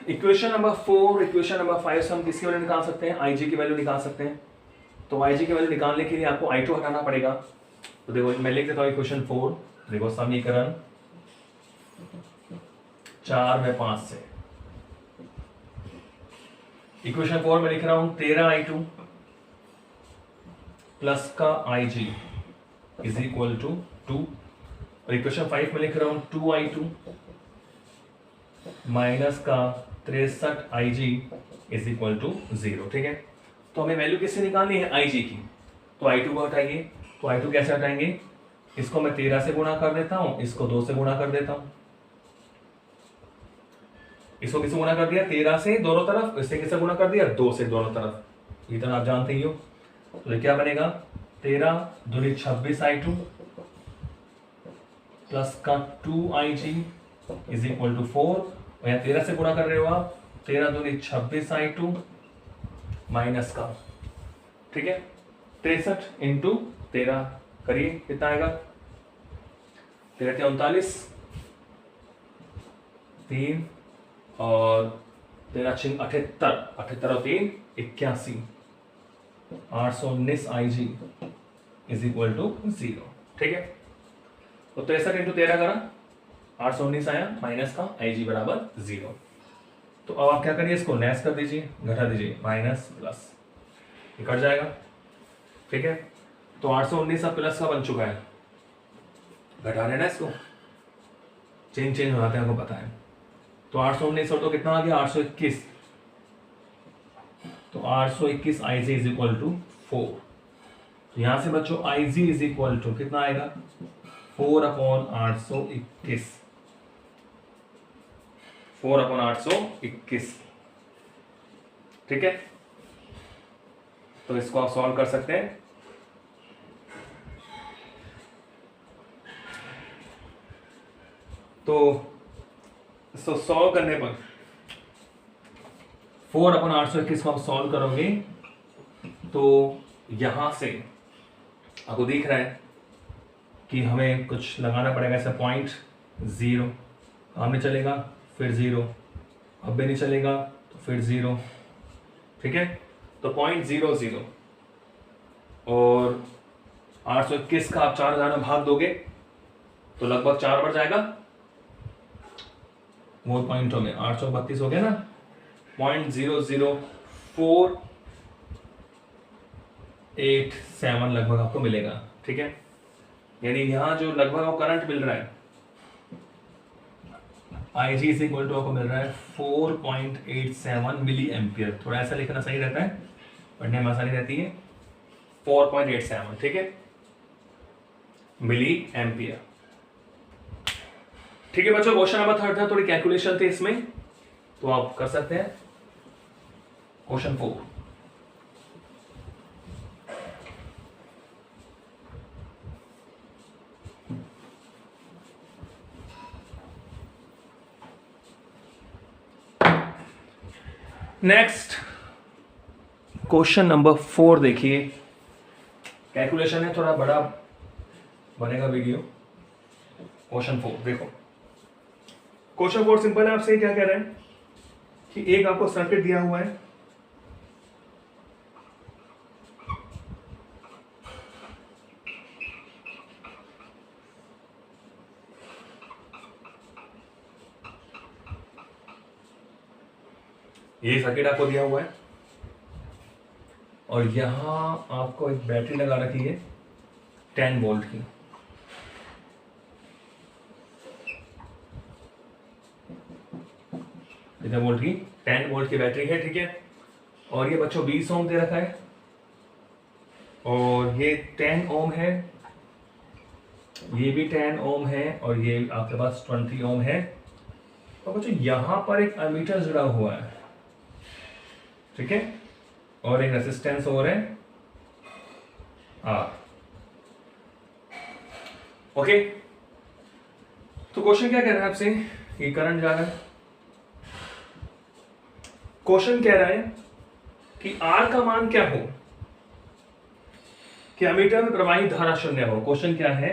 S1: इक्वेशन नंबर 4, इक्वेशन नंबर 5 से हम किसकी वैल्यू निकाल सकते हैं? IG की वैल्यू निकाल सकते हैं। तो IG की वैल्यू निकालने के लिए आपको I2 हटाना पड़ेगा। तो देखो मैं लिख देता हूं इक्वेशन 4, देखो समीकरण 4 में 5 से इक्वेशन 4 में लिख रहा हूं 13i2 प्लस का IG इज इक्वल टू 2, और इक्वेशन 5 में लिख रहा हूं 2i2 माइनस का 63ig इज इक्वल टू 0। ठीक है, तो हमें वैल्यू किससे निकालनी है? IG की। तो I2 को हटाइए, तो I2 कैसे हटाएंगे? इसको मैं 13 से गुणा कर देता हूं, इसको 2 से गुणा कर देता हूं। इसको किससे गुणा कर दिया? 13 से दोनों तरफ, इससे किससे गुणा कर दिया? 2 से दोनों तरफ। इतना आप जानते ही हो। तो क्या बनेगा? 13 दूनी 26i2 प्लस का 2ig इज इक्वल टू 4, और यहाँ 13 से गुणा कर रहे हो आप, 13 दूनी 26i2 माइनस का, ठीक है, 63 इंटू 13 करिए, कितना आएगा? 13 39, 3 और 13 78, 78 और 3 81, 819 IG इज इक्वल टू 0। ठीक है, तो 63 इंटू 13 करा, 819 आया, माइनस का IG बराबर 0। तो अब आप क्या करिए, इसको लेस कर दीजिए, घटा दीजिए, माइनस प्लस, ये कट जाएगा। ठीक है, तो 819 अब प्लस का बन चुका है, घटा देना इसको, चेंज हो जाते हैं, आपको पता है। तो 819 और तो कितना आ गया, 821। तो 821 IG इज इक्वल टू 4। तो यहां से बच्चों IG इज इक्वल टू कितना आएगा, 4/821, 4/821। ठीक है, तो इसको आप सॉल्व कर सकते हैं। तो इसको सॉल्व करने पर 4/821 को आप सॉल्व करोगे तो यहां से आपको दिख रहा है कि हमें कुछ लगाना पड़ेगा, ऐसा 0.0, काम नहीं चलेगा, फिर 0, अब भी नहीं चलेगा तो फिर 0। ठीक है, तो 0.00 और 821 का आप 4000 में भाग दोगे तो लगभग 4 बढ़ जाएगा, वो पॉइंटों में 832 हो गया ना, 0.00487 लगभग आपको मिलेगा। ठीक है, यानी यहां जो लगभग आपको करंट मिल रहा है IG इज इक्वल टू आपको मिल रहा है 4.87 मिली एम्पियर। थोड़ा ऐसा लिखना सही रहता है, पढ़ने में आसानी रहती है, 4.87। ठीक है, मिली एम्पियर। ठीक है बच्चों, क्वेश्चन नंबर 3 था, थोड़ी कैलकुलेशन थी इसमें, तो आप कर सकते हैं। क्वेश्चन 4, नेक्स्ट क्वेश्चन नंबर 4 देखिए, कैलकुलेशन है, थोड़ा बड़ा बनेगा वीडियो। क्वेश्चन 4 देखो, क्वेश्चन 4 सिंपल है, आपसे क्या कह रहे हैं कि एक आपको सर्किट दिया हुआ है, ये सर्किट आपको दिया हुआ है और यहां आपको एक बैटरी लगा रखी है 10 वोल्ट की। कितने वोल्ट की, 10 वोल्ट की बैटरी है। ठीक है, और ये बच्चों 20 ओम दे रखा है और ये 10 ओम है, ये भी 10 ओम है और ये आपके पास 20 ओम है। और बच्चों यहां पर एक एमीटर जुड़ा हुआ है, ठीक है, और एक रेजिस्टेंस और है R। ओके, तो क्वेश्चन क्या कह रहा है आपसे, ये करंट जा रहा है, क्वेश्चन कह रहा है कि R का मान क्या हो कि एमीटर में प्रवाहित धारा 0 हो। क्वेश्चन क्या है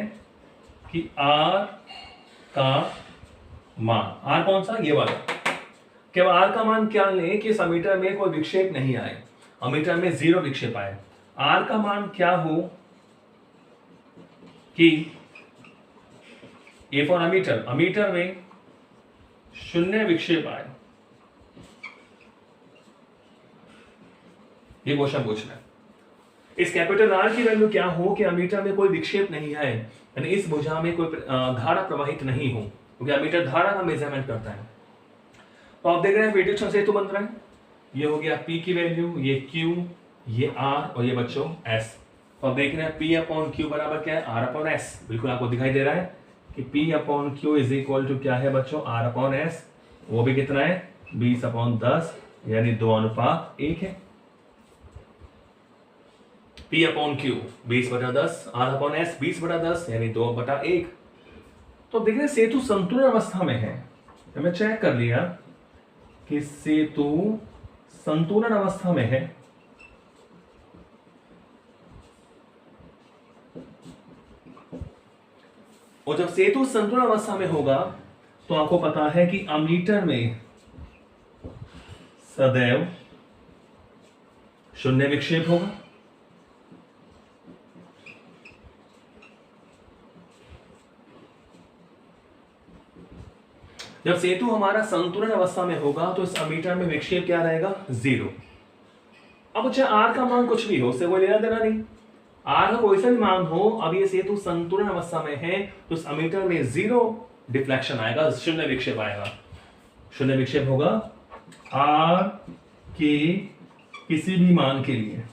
S1: कि R का मान, R कौन सा, ये वाला, कि R का मान क्या लें कि इस एमीटर में कोई विक्षेप नहीं आए, एमीटर में 0 विक्षेप आए। R का मान क्या हो कि ए फॉर एमीटर, एमीटर में 0 विक्षेप आए, ये क्वेश्चन पूछना है। इस कैपिटल R की वैल्यू क्या हो कि एमीटर में कोई विक्षेप नहीं आए, यानी इस भुजा में कोई धारा प्रवाहित नहीं हो, क्योंकि एमीटर धारा का मेजरमेंट करता है। तो आप देख रहे हैं प्रेडिक्शन सेतु बन रहा है, ये हो गया P की वैल्यू, ये Q, ये R और ये बच्चों S। तो आप देख रहे हैं P/Q बराबर क्या है, R/S। बिल्कुल आपको दिखाई दे रहा है कि P/Q इज इक्वल टू क्या है बच्चों, R/S, वो भी कितना है 20/10, यानी 2:1 है। P/Q 20/10, R/S 20/10, यानी 2/1। तो देख रहे हैं सेतु संतुलन अवस्था में है, हमें चेक कर लिया कि सेतु संतुलन अवस्था में है, और जब सेतु संतुलन अवस्था में होगा तो आपको पता है कि एमीटर में सदैव 0 विक्षेप होगा, जब सेतु हमारा संतुलन अवस्था में होगा तो इस अमीटर में विक्षेप क्या रहेगा, 0। अब चाहे आर का मान कुछ भी हो, उससे कोई लेना देना नहीं, आर का कोई सा भी मान हो, अब ये सेतु संतुलन अवस्था में है तो इस अमीटर में 0 डिफ्लेक्शन आएगा, शून्य विक्षेप आएगा। शून्य विक्षेप होगा आर के किसी भी मान के लिए।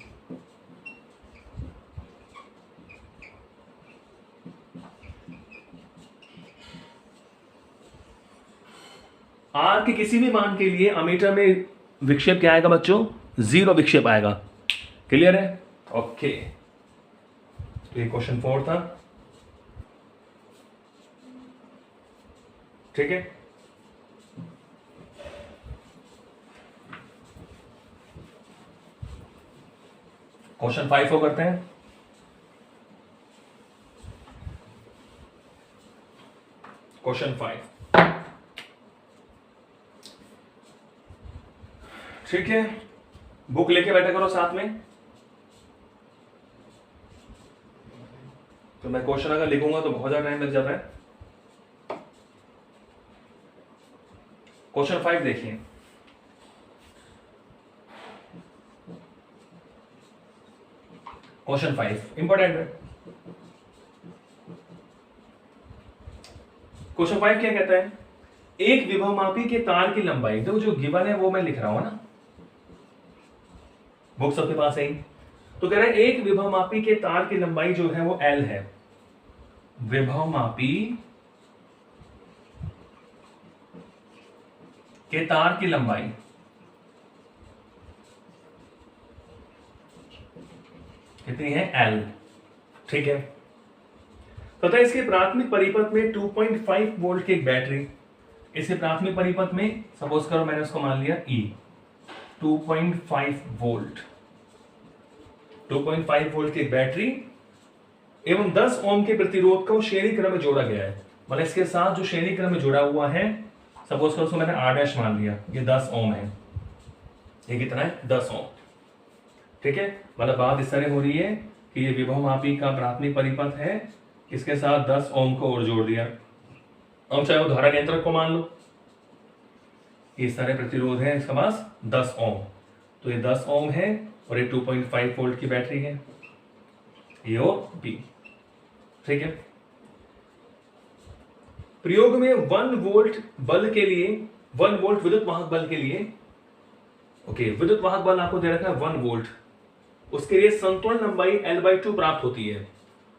S1: आर के किसी भी मान के लिए अमीटर में विक्षेप क्या आएगा बच्चों, 0 विक्षेप आएगा। क्लियर है? ओके, तो ये क्वेश्चन 4 था। ठीक है, क्वेश्चन 5 को करते हैं। क्वेश्चन 5, ठीक है, बुक लेके बैठा करो साथ में। तो मैं क्वेश्चन अगर लिखूंगा तो बहुत ज्यादा टाइम लग जाता है। क्वेश्चन 5 देखिए, क्वेश्चन 5 इंपॉर्टेंट है। क्वेश्चन 5 क्या कहता है, एक विभवमापी के तार की लंबाई, तो जो गिवन है वो मैं लिख रहा हूं ना, बुक सबके पास है ही। तो कह रहा है एक विभवमापी के तार की लंबाई जो है वो L है। विभवमापी के तार की लंबाई कितनी है, L। ठीक है, पता है इसके प्राथमिक परिपथ में 2.5 वोल्ट की एक बैटरी, इसके प्राथमिक परिपथ में सपोज करो मैंने उसको मान लिया E, 2.5 वोल्ट, 2.5 वोल्ट की एक बैटरी एवं 10 ओम के प्रतिरोध को श्रेणी क्रम में जोड़ा गया है। मतलब इसके साथ जो श्रेणी क्रम में जुड़ा हुआ है, सपोज करो उसको मैंने R' मान लिया, ये 10 ओम है। ये कितना है, 10 ओम। ठीक है, मतलब बात इस तरह हो रही है कि ये विभवमापी का प्राथमिक परिपथ है, इसके साथ 10 ओम को और जोड़ दिया। अब चाहे वो धारा नियंत्रक को मान लो, इस तरह प्रतिरोध है इसके पास 10 ओम, तो ये 10 ओम है और ये 2.5 वोल्ट की बैटरी है, ए और बी। ठीक है, प्रयोग में 1 वोल्ट बल के लिए, 1 वोल्ट विद्युत वाहक बल के लिए, ओके, विद्युत वाहक बल आपको दे रखा है 1 वोल्ट, उसके लिए संतुलन लंबाई L/2 प्राप्त होती है।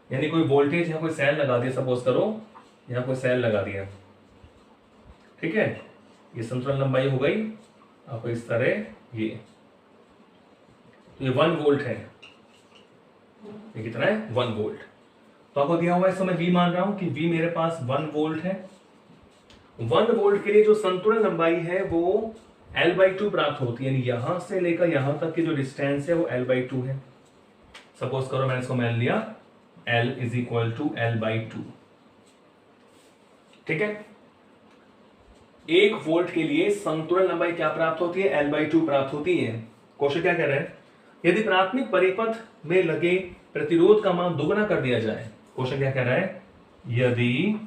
S1: यानी कोई वोल्टेज यहाँ कोई सेल लगा दिया, सपोज करो यहाँ कोई सेल लगा दिया। ठीक है, ये संतुलन लंबाई हो गई आपको इस तरह, ये 1 वोल्ट है। ये कितना है, 1 वोल्ट। तो आपको दिया हुआ है, इसको मैं V मान रहा हूं कि V मेरे पास 1 वोल्ट है। 1 वोल्ट के लिए जो संतुलन लंबाई है वो L/2 प्राप्त होती है, यानी यहां से लेकर यहां तक की जो डिस्टेंस है वो L/2 है। सपोज करो मैंने इसको मान लिया L = L/2। ठीक है, 1 वोल्ट के लिए संतुलन लंबाई क्या प्राप्त होती है, L/2 प्राप्त होती है। क्वेश्चन क्या कह रहा है, यदि प्राथमिक परिपथ में लगे प्रतिरोध का मान दोगुना कर दिया जाए। क्वेश्चन क्या कह रहा है, यदि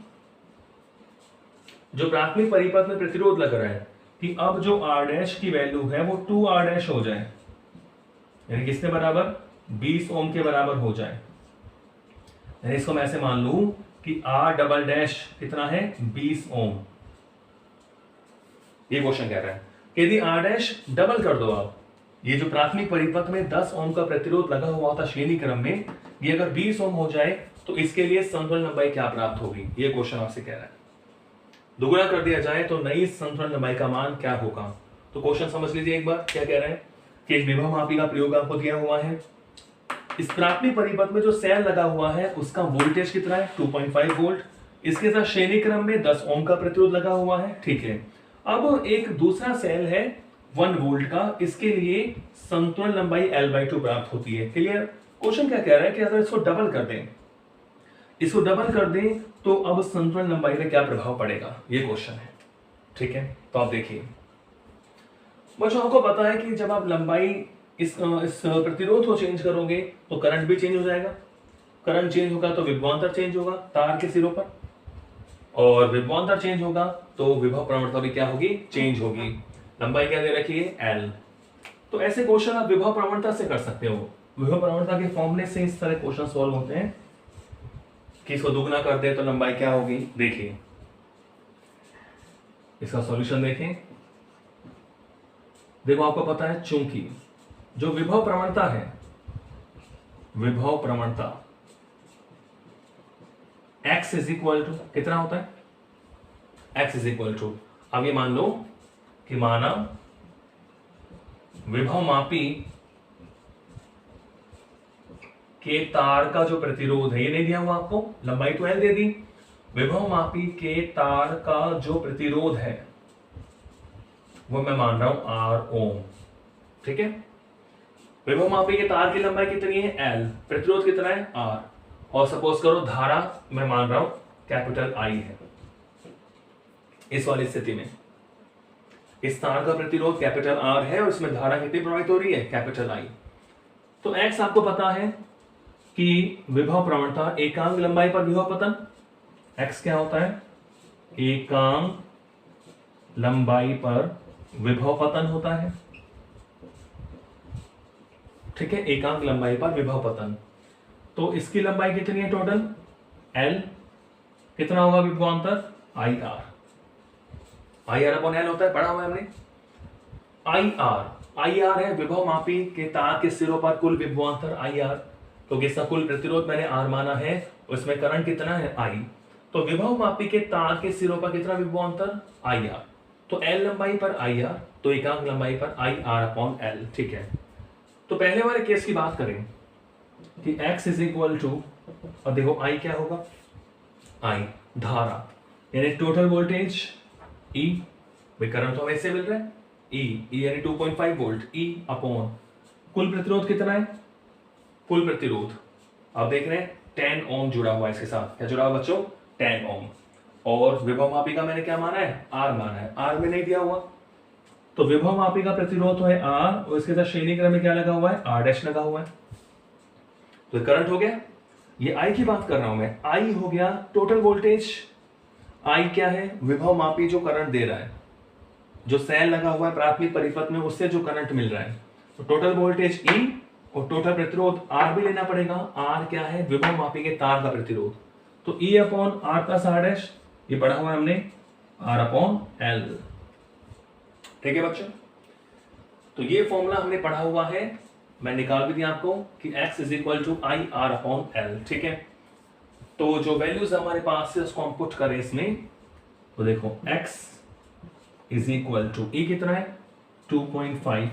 S1: जो प्राथमिक परिपथ में प्रतिरोध लग रहा है कि अब जो R' की वैल्यू है वो 2R' हो जाए, यानी किसके बराबर, 20 ओम के बराबर हो जाए। यानी इसको मैं ऐसे मान लूं कि R" कितना है, 20 ओम। ये क्वेश्चन कह रहा है कि यदि R' डबल कर दो आप, ये जो प्राथमिक परिपथ में 10 ओम का प्रतिरोध लगा हुआ था श्रेणी क्रम में, ये अगर 20 ओम हो जाए तो इसके लिए संतुलन लंबाई क्या प्राप्त होगी, ये क्वेश्चन आपसे कह रहा है। दोगुना कर दिया जाए तो नई संतुलन लंबाई का मान क्या होगा। तो क्वेश्चन समझ लीजिए एक बार, क्या कह रहा है कि विभवमापी का प्रयोग आपको दिया हुआ है, इस प्राथमिक परिपथ में जो सेल लगा हुआ है उसका वोल्टेज कितना है, 2.5 वोल्ट, इसके साथ श्रेणी क्रम में 10 ओम का प्रतिरोध लगा हुआ है। ठीक है, अब एक दूसरा सेल है 1 वोल्ट का, इसके लिए संतुलन लंबाई L/2 प्राप्त होती है। क्लियर। क्वेश्चन क्या कह रहा है कि अगर इसको डबल कर दें, इसको डबल कर दें तो अब संतुलन लंबाई में क्या प्रभाव पड़ेगा, ये क्वेश्चन है। ठीक है, तो आप देखिए बच्चों, आपको पता है कि जब आप लंबाई इस प्रतिरोध को चेंज करोगे तो करंट भी चेंज हो जाएगा, करंट चेंज होगा तो विभवांतर चेंज होगा तार के सिरों पर। और विभवांतर चेंज होगा तो विभव प्रवणता भी क्या होगी, चेंज होगी। लंबाई क्या दे रखी है, एल। तो ऐसे क्वेश्चन आप विभव प्रवणता से कर सकते हो। विभव प्रवणता के फॉर्मूले से इस तरह क्वेश्चन सॉल्व होते हैं कि इसको दुगना कर दे तो लंबाई क्या होगी। देखिए इसका सॉल्यूशन देखें। देखो आपको पता है चूंकि जो विभव प्रवणता है, विभव प्रवणता x इज इक्वल टू कितना होता है, x इज इक्वल टू, अब ये मान लो कि माना विभव मापी के तार का जो प्रतिरोध है, ये नहीं दिया हुआ आपको, लंबाई तो l दे दी। विभव मापी के तार का जो प्रतिरोध है वो मैं मान रहा हूं r ओम, ठीक है। विभव मापी के तार की लंबाई कितनी है, l, प्रतिरोध कितना है, r, और सपोज करो धारा मैं मान रहा हूं कैपिटल I है। इस वाली स्थिति में इस तार का प्रतिरोध कैपिटल R है और इसमें धारा कितनी प्रवाहित हो रही है, कैपिटल I। तो x आपको पता है कि विभव प्रवणता एकांक लंबाई पर विभव पतन, x क्या होता है, एकांक लंबाई पर विभव पतन होता है, ठीक है, एकांक लंबाई पर विभव पतन। तो इसकी लंबाई कितनी है टोटल, L, कितना होगा विभवांतर, IR, IR अपॉन L होता है, पढ़ा हुआ है हमने। IR है विभव मापी के तार के सिरों पर कुल विभवांतर IR, क्योंकि इसका कुल प्रतिरोध मैंने R माना है, उसमें करंट कितना है I, तो विभव मापी के तार के सिरों पर कितना विभवांतर IR, तो L लंबाई पर IR, तो एकांक लंबाई पर IR अपॉन L, ठीक है। तो पहले वाले केस की बात करें कि x इज इक्वल टू, और देखो I क्या होगा, I धारा यानी टोटल वोल्टेज E, भाई करंट तो हमें इससे मिल रहा है E यानी 2.5 वोल्ट, E अपॉन कुल प्रतिरोध कितना है, कुल प्रतिरोध आप देख रहे हैं 10 ओम जुड़ा हुआ है इसके साथ, क्या जुड़ा हुआ बच्चों, 10 ओम। और विभव मापी का मैंने क्या माना है, R माना है, R में नहीं दिया हुआ, तो विभव मापी का प्रतिरोध तो है R और इसके साथ श्रेणी क्रम में क्या लगा हुआ है, R डैश लगा हुआ है, तो करंट हो गया। ये I की बात कर रहा हूं मैं, I हो गया टोटल वोल्टेज, I क्या है, विभव मापी जो करंट दे रहा है, जो सेल लगा हुआ है प्राथमिक परिपथ में उससे जो करंट मिल रहा है, तो टोटल वोल्टेज E और टोटल प्रतिरोध R भी लेना पड़ेगा। R क्या है, विभव मापी के तार का प्रतिरोध, तो E upon R plus R dash, ये पढ़ा हुआ है हमने, R अपॉन L, ठीक है बच्चों। तो ये फॉर्मूला हमने पढ़ा हुआ है, मैं निकाल भी दिया आपको कि x is equal to I R upon L, ठीक है। तो जो वैल्यूज हमारे पास है उसको हम पुट करें इसमें, तो देखो x इज इक्वल टू, ई कितना है 2.5,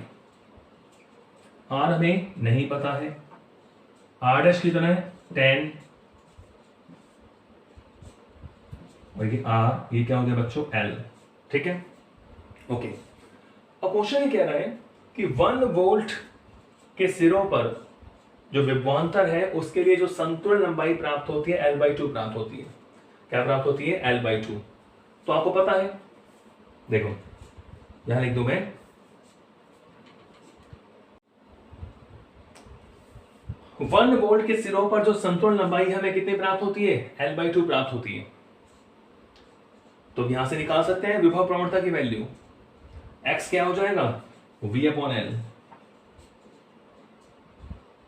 S1: r हमें नहीं पता है, r डैश कितना है 10, और ये r, ये क्या हो गया बच्चों l, ठीक है, ओके। अब क्वेश्चन ये कह रहा है कि 1 वोल्ट के सिरों पर जो विभवांतर है उसके लिए जो संतुलन लंबाई प्राप्त होती है L/2 प्राप्त होती है, क्या प्राप्त होती है, L/2। तो आपको पता है, देखो यहां लिख दूं मैं, वन वोल्ट के सिरों पर जो संतुलन लंबाई हमें कितनी प्राप्त होती है, L/2 प्राप्त होती है। तो यहां से निकाल सकते हैं विभव प्रवणता की वैल्यू, x क्या हो जाएगा, V upon L,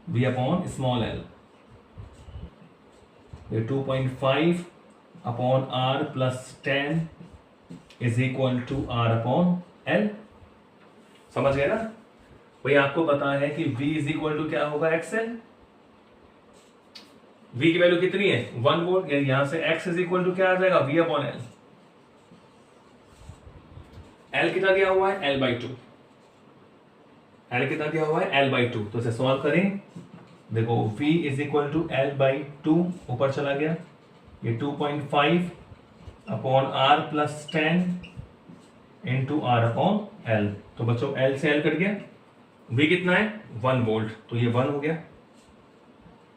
S1: V upon small l, ये 2.5 upon R plus 10 is equal to R upon L, समझ गए ना। भाई आपको पता है कि V इज इक्वल टू क्या होगा, XL, V की वैल्यू कितनी है 1 वोल्ट, यहां से x इज इक्वल टू क्या आ जाएगा, V अपॉन L, L कितना दिया हुआ है L/2, L कितना दिया हुआ है L/2, तो इसे सॉल्व करें, देखो V is equal to L/2 ऊपर चला गया, ये 2.5 upon R plus 10 into R upon L, तो बच्चों L से L कट गया, V कितना है 1 वोल्ट, तो ये 1 हो गया,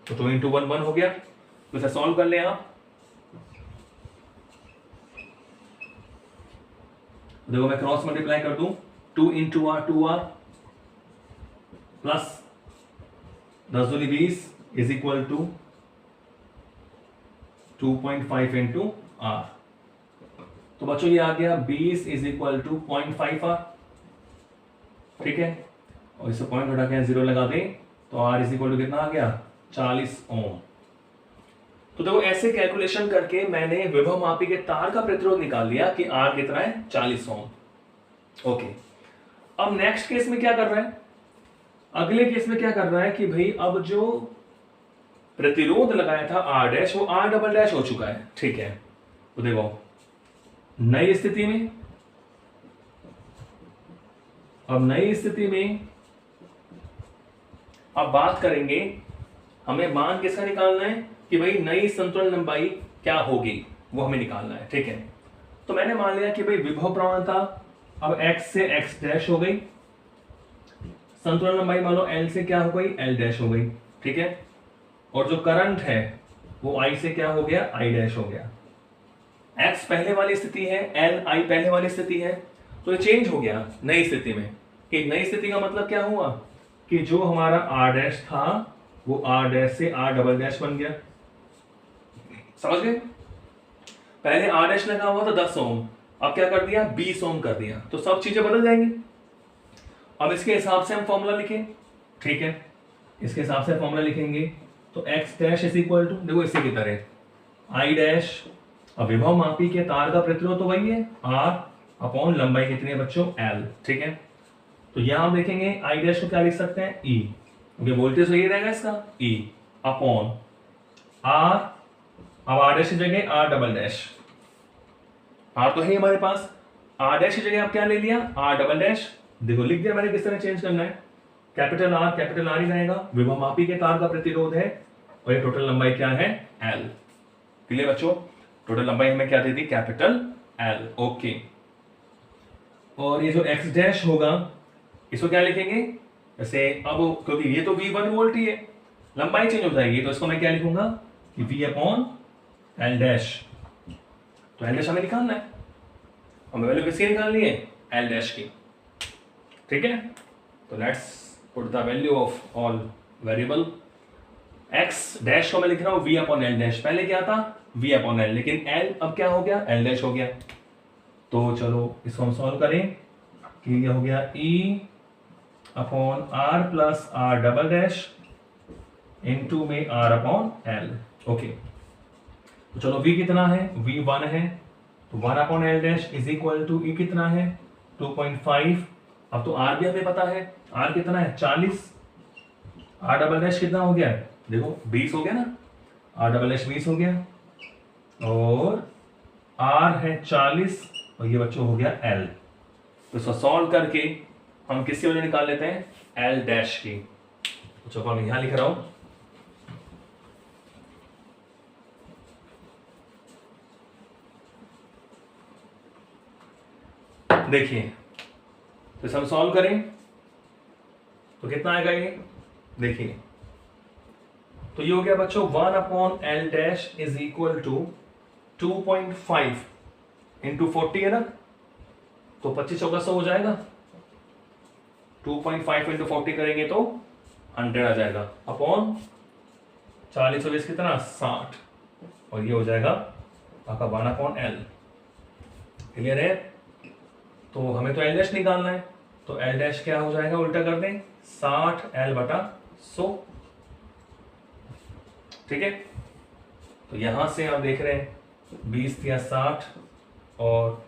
S1: तो 2 इंटू 1 1 हो गया, तो इसे सॉल्व कर ले आप, देखो मैं क्रॉस मल्टीप्लाई कर दूं, 2 इंटू R 2R प्लस 10 दूनी 20 is equal to 2.5 into R, तो बच्चों ये आ गया 20 इज इक्वल टू 0.5 आर, ठीक है, और इससे पॉइंट हटा के 0 लगा दें तो आर इज इक्वल टू कितना आ गया 40 ओम। तो देखो ऐसे कैलकुलेशन करके मैंने विभव मापी के तार का प्रतिरोध निकाल लिया कि आर कितना है 40 ओम। ओके, अब नेक्स्ट केस में क्या कर रहा है, अगले केस में क्या कर रहा है कि भाई अब जो प्रतिरोध लगाया था आर डैश वो आर डबल डैश हो चुका है, ठीक है। तो देखो नई स्थिति में, अब नई स्थिति में अब बात करेंगे, हमें मान किसका निकालना है कि भाई नई संतुलन लंबाई क्या होगी वो हमें निकालना है, ठीक है। तो मैंने मान लिया कि भाई विभव प्रवणता अब x से x डैश हो गई, संतुलन लंबाई मान लो L से क्या हो गई L डैश हो गई, ठीक है, और जो करंट है वो I से क्या हो गया I डैश हो गया। x पहले वाली स्थिति है, L I पहले वाली स्थिति है, तो ये चेंज हो गया नई स्थिति में। कि नई स्थिति का मतलब क्या हुआ कि जो हमारा R डैश था वो R डैश से R डबल डैश बन गया, समझ गए। पहले R डैश लगा हुआ था 10 ओम, अब क्या कर दिया 20 ओम कर दिया, तो सब चीजें बदल जाएंगी। अब इसके हिसाब से हम फॉर्मूला लिखें, ठीक है, इसके हिसाब से फॉर्मूला लिखेंगे तो x dash is equal to, देखो इसी की तरह I डैश, अब विभव मापी के तार का प्रतिरोध तो वही है R अपॉन लंबाई कितनी है बच्चों L, ठीक है। तो यहां हम देखेंगे I डैश को क्या लिख सकते हैं E, क्योंकि वोल्टेज तो यही रहेगा इसका E अपॉन R, अब R डैश की जगह R डबल डैश, R तो है हमारे पास, R डैश की जगह आप क्या ले लिया R डबल डैश, देखो लिख दिया मैंने किस तरह चेंज करना है, कैपिटल R ही रहेगा, विभव मापी के तार का प्रतिरोध है और ये टोटल लंबाई क्या है L, क्लियर बच्चों, टोटल लंबाई हमें क्या दे दी कैपिटल L, ओके। और ये जो x डैश होगा इसको क्या लिखेंगे, जैसे अब क्योंकि ये तो V1 वोल्ट ही है, लंबाई चेंज हो जाएगी तो इसको मैं क्या लिखूंगा कि V अपॉन L डैश, तो L डैश हमें निकालना है, हमें वैल्यू किसकी निकालनी है L डैश की, ठीक है। तो let's put the value of all variable, x dash को मैं लिख रहा हूं V अपॉन L डैश, पहले क्या था V अपॉन L, लेकिन L अब क्या हो गया L डैश हो गया। तो चलो इसको हम सॉल्व करें कि ये हो गया E upon R plus R double dash into में R अपॉन L, ओके। तो चलो V कितना है V1 है, तो 1 upon L dash is equal to E कितना है 2.5, अब तो R भी हमें पता है, R कितना है 40, R डबल डैश कितना हो गया देखो 20 हो गया ना, R डबल डैश 20 हो गया और R है 40 और ये बच्चों हो गया L। तो इसको सॉल्व करके हम किसकी वैल्यू निकाल लेते हैं L डैश की, तो चलो मैं यहां लिख रहा हूं, देखिए तो इसे हम सॉल्व करें तो कितना आएगा ये, देखिए तो ये हो गया बच्चों 1 upon L dash is equal to 2.5 into 40 है ना, तो 25 चौका 100 हो जाएगा, 2.5 इंटू 40 करेंगे तो 100 आ जाएगा अपॉन 40 और 20 कितना 60, और ये हो जाएगा आपका 1 अपॉन L, क्लियर है। तो हमें तो L डैश निकालना है, तो L डैश क्या हो जाएगा उल्टा कर दें 60 L बटा 100, ठीक है। तो यहां से आप देख रहे हैं 20 या 60 और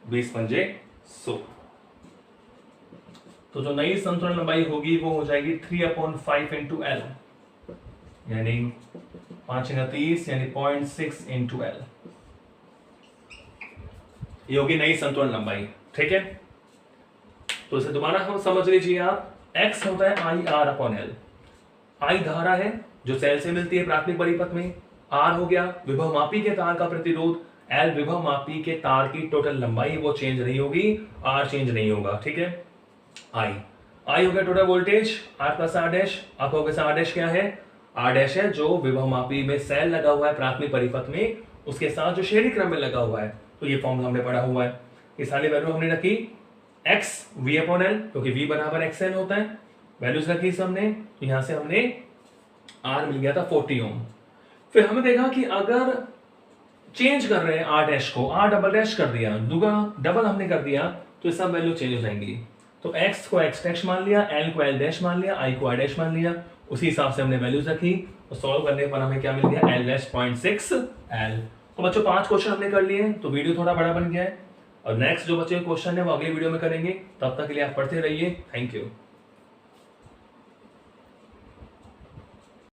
S1: 20 पंजे 100, तो जो नई संतुलन लंबाई होगी वो हो जाएगी 3 अपॉन 5 इंटू L, यानी 5 × 30 यानी 0.6 इंटू L, ये होगी नई संतुलन लंबाई, ठीक है। तो इसे दोबारा हम समझ लीजिए आप, x होता है I R upon L, I धारा है जो सेल से मिलती है प्राथमिक परिपथ में, R हो गया विभव मापी के तार का प्रतिरोध, L विभव मापी के तार की टोटल लंबाई, वो चेंज नहीं होगी, R चेंज नहीं होगा, ठीक है। I हो गया total voltage R plus R dash, आप हो गया R डैश क्या है, R डैश है जो विभव मापी में सेल लगा हुआ है प्राथमिक परिपथ में, उसके साथ जो श्रेणी क्रम में लगा हुआ है, तो ये फॉर्मूला हमने पढ़ा हुआ है। इस सारी वैल्यू हमने रखी x V अपॉन L, क्योंकि V बराबर XL होता है, वैल्यूज रखी इस हमने, तो यहां से हमने R मिल गया था 40 ओम। फिर हमने देखा कि अगर चेंज कर रहे हैं आर डैश को, आर डबल डैश कर दिया, दुगना डबल हमने कर दिया, तो ये सब वैल्यू चेंज हो जाएंगी। तो x को x डैश मान लिया, l को l डैश मान लिया, i को i डैश मान लिया, उसी हिसाब से हमने वैल्यूज रखी, तो सॉल्व करने पर हमें क्या मिल गया, l डैश 0.6 l। तो बच्चों 5 क्वेश्चन हमने कर लिए, तो वीडियो थोड़ा बड़ा बन गया है, और नेक्स्ट जो बच्चे क्वेश्चन है वो अगले वीडियो में करेंगे। तब तक के लिए आप पढ़ते रहिए। Thank you.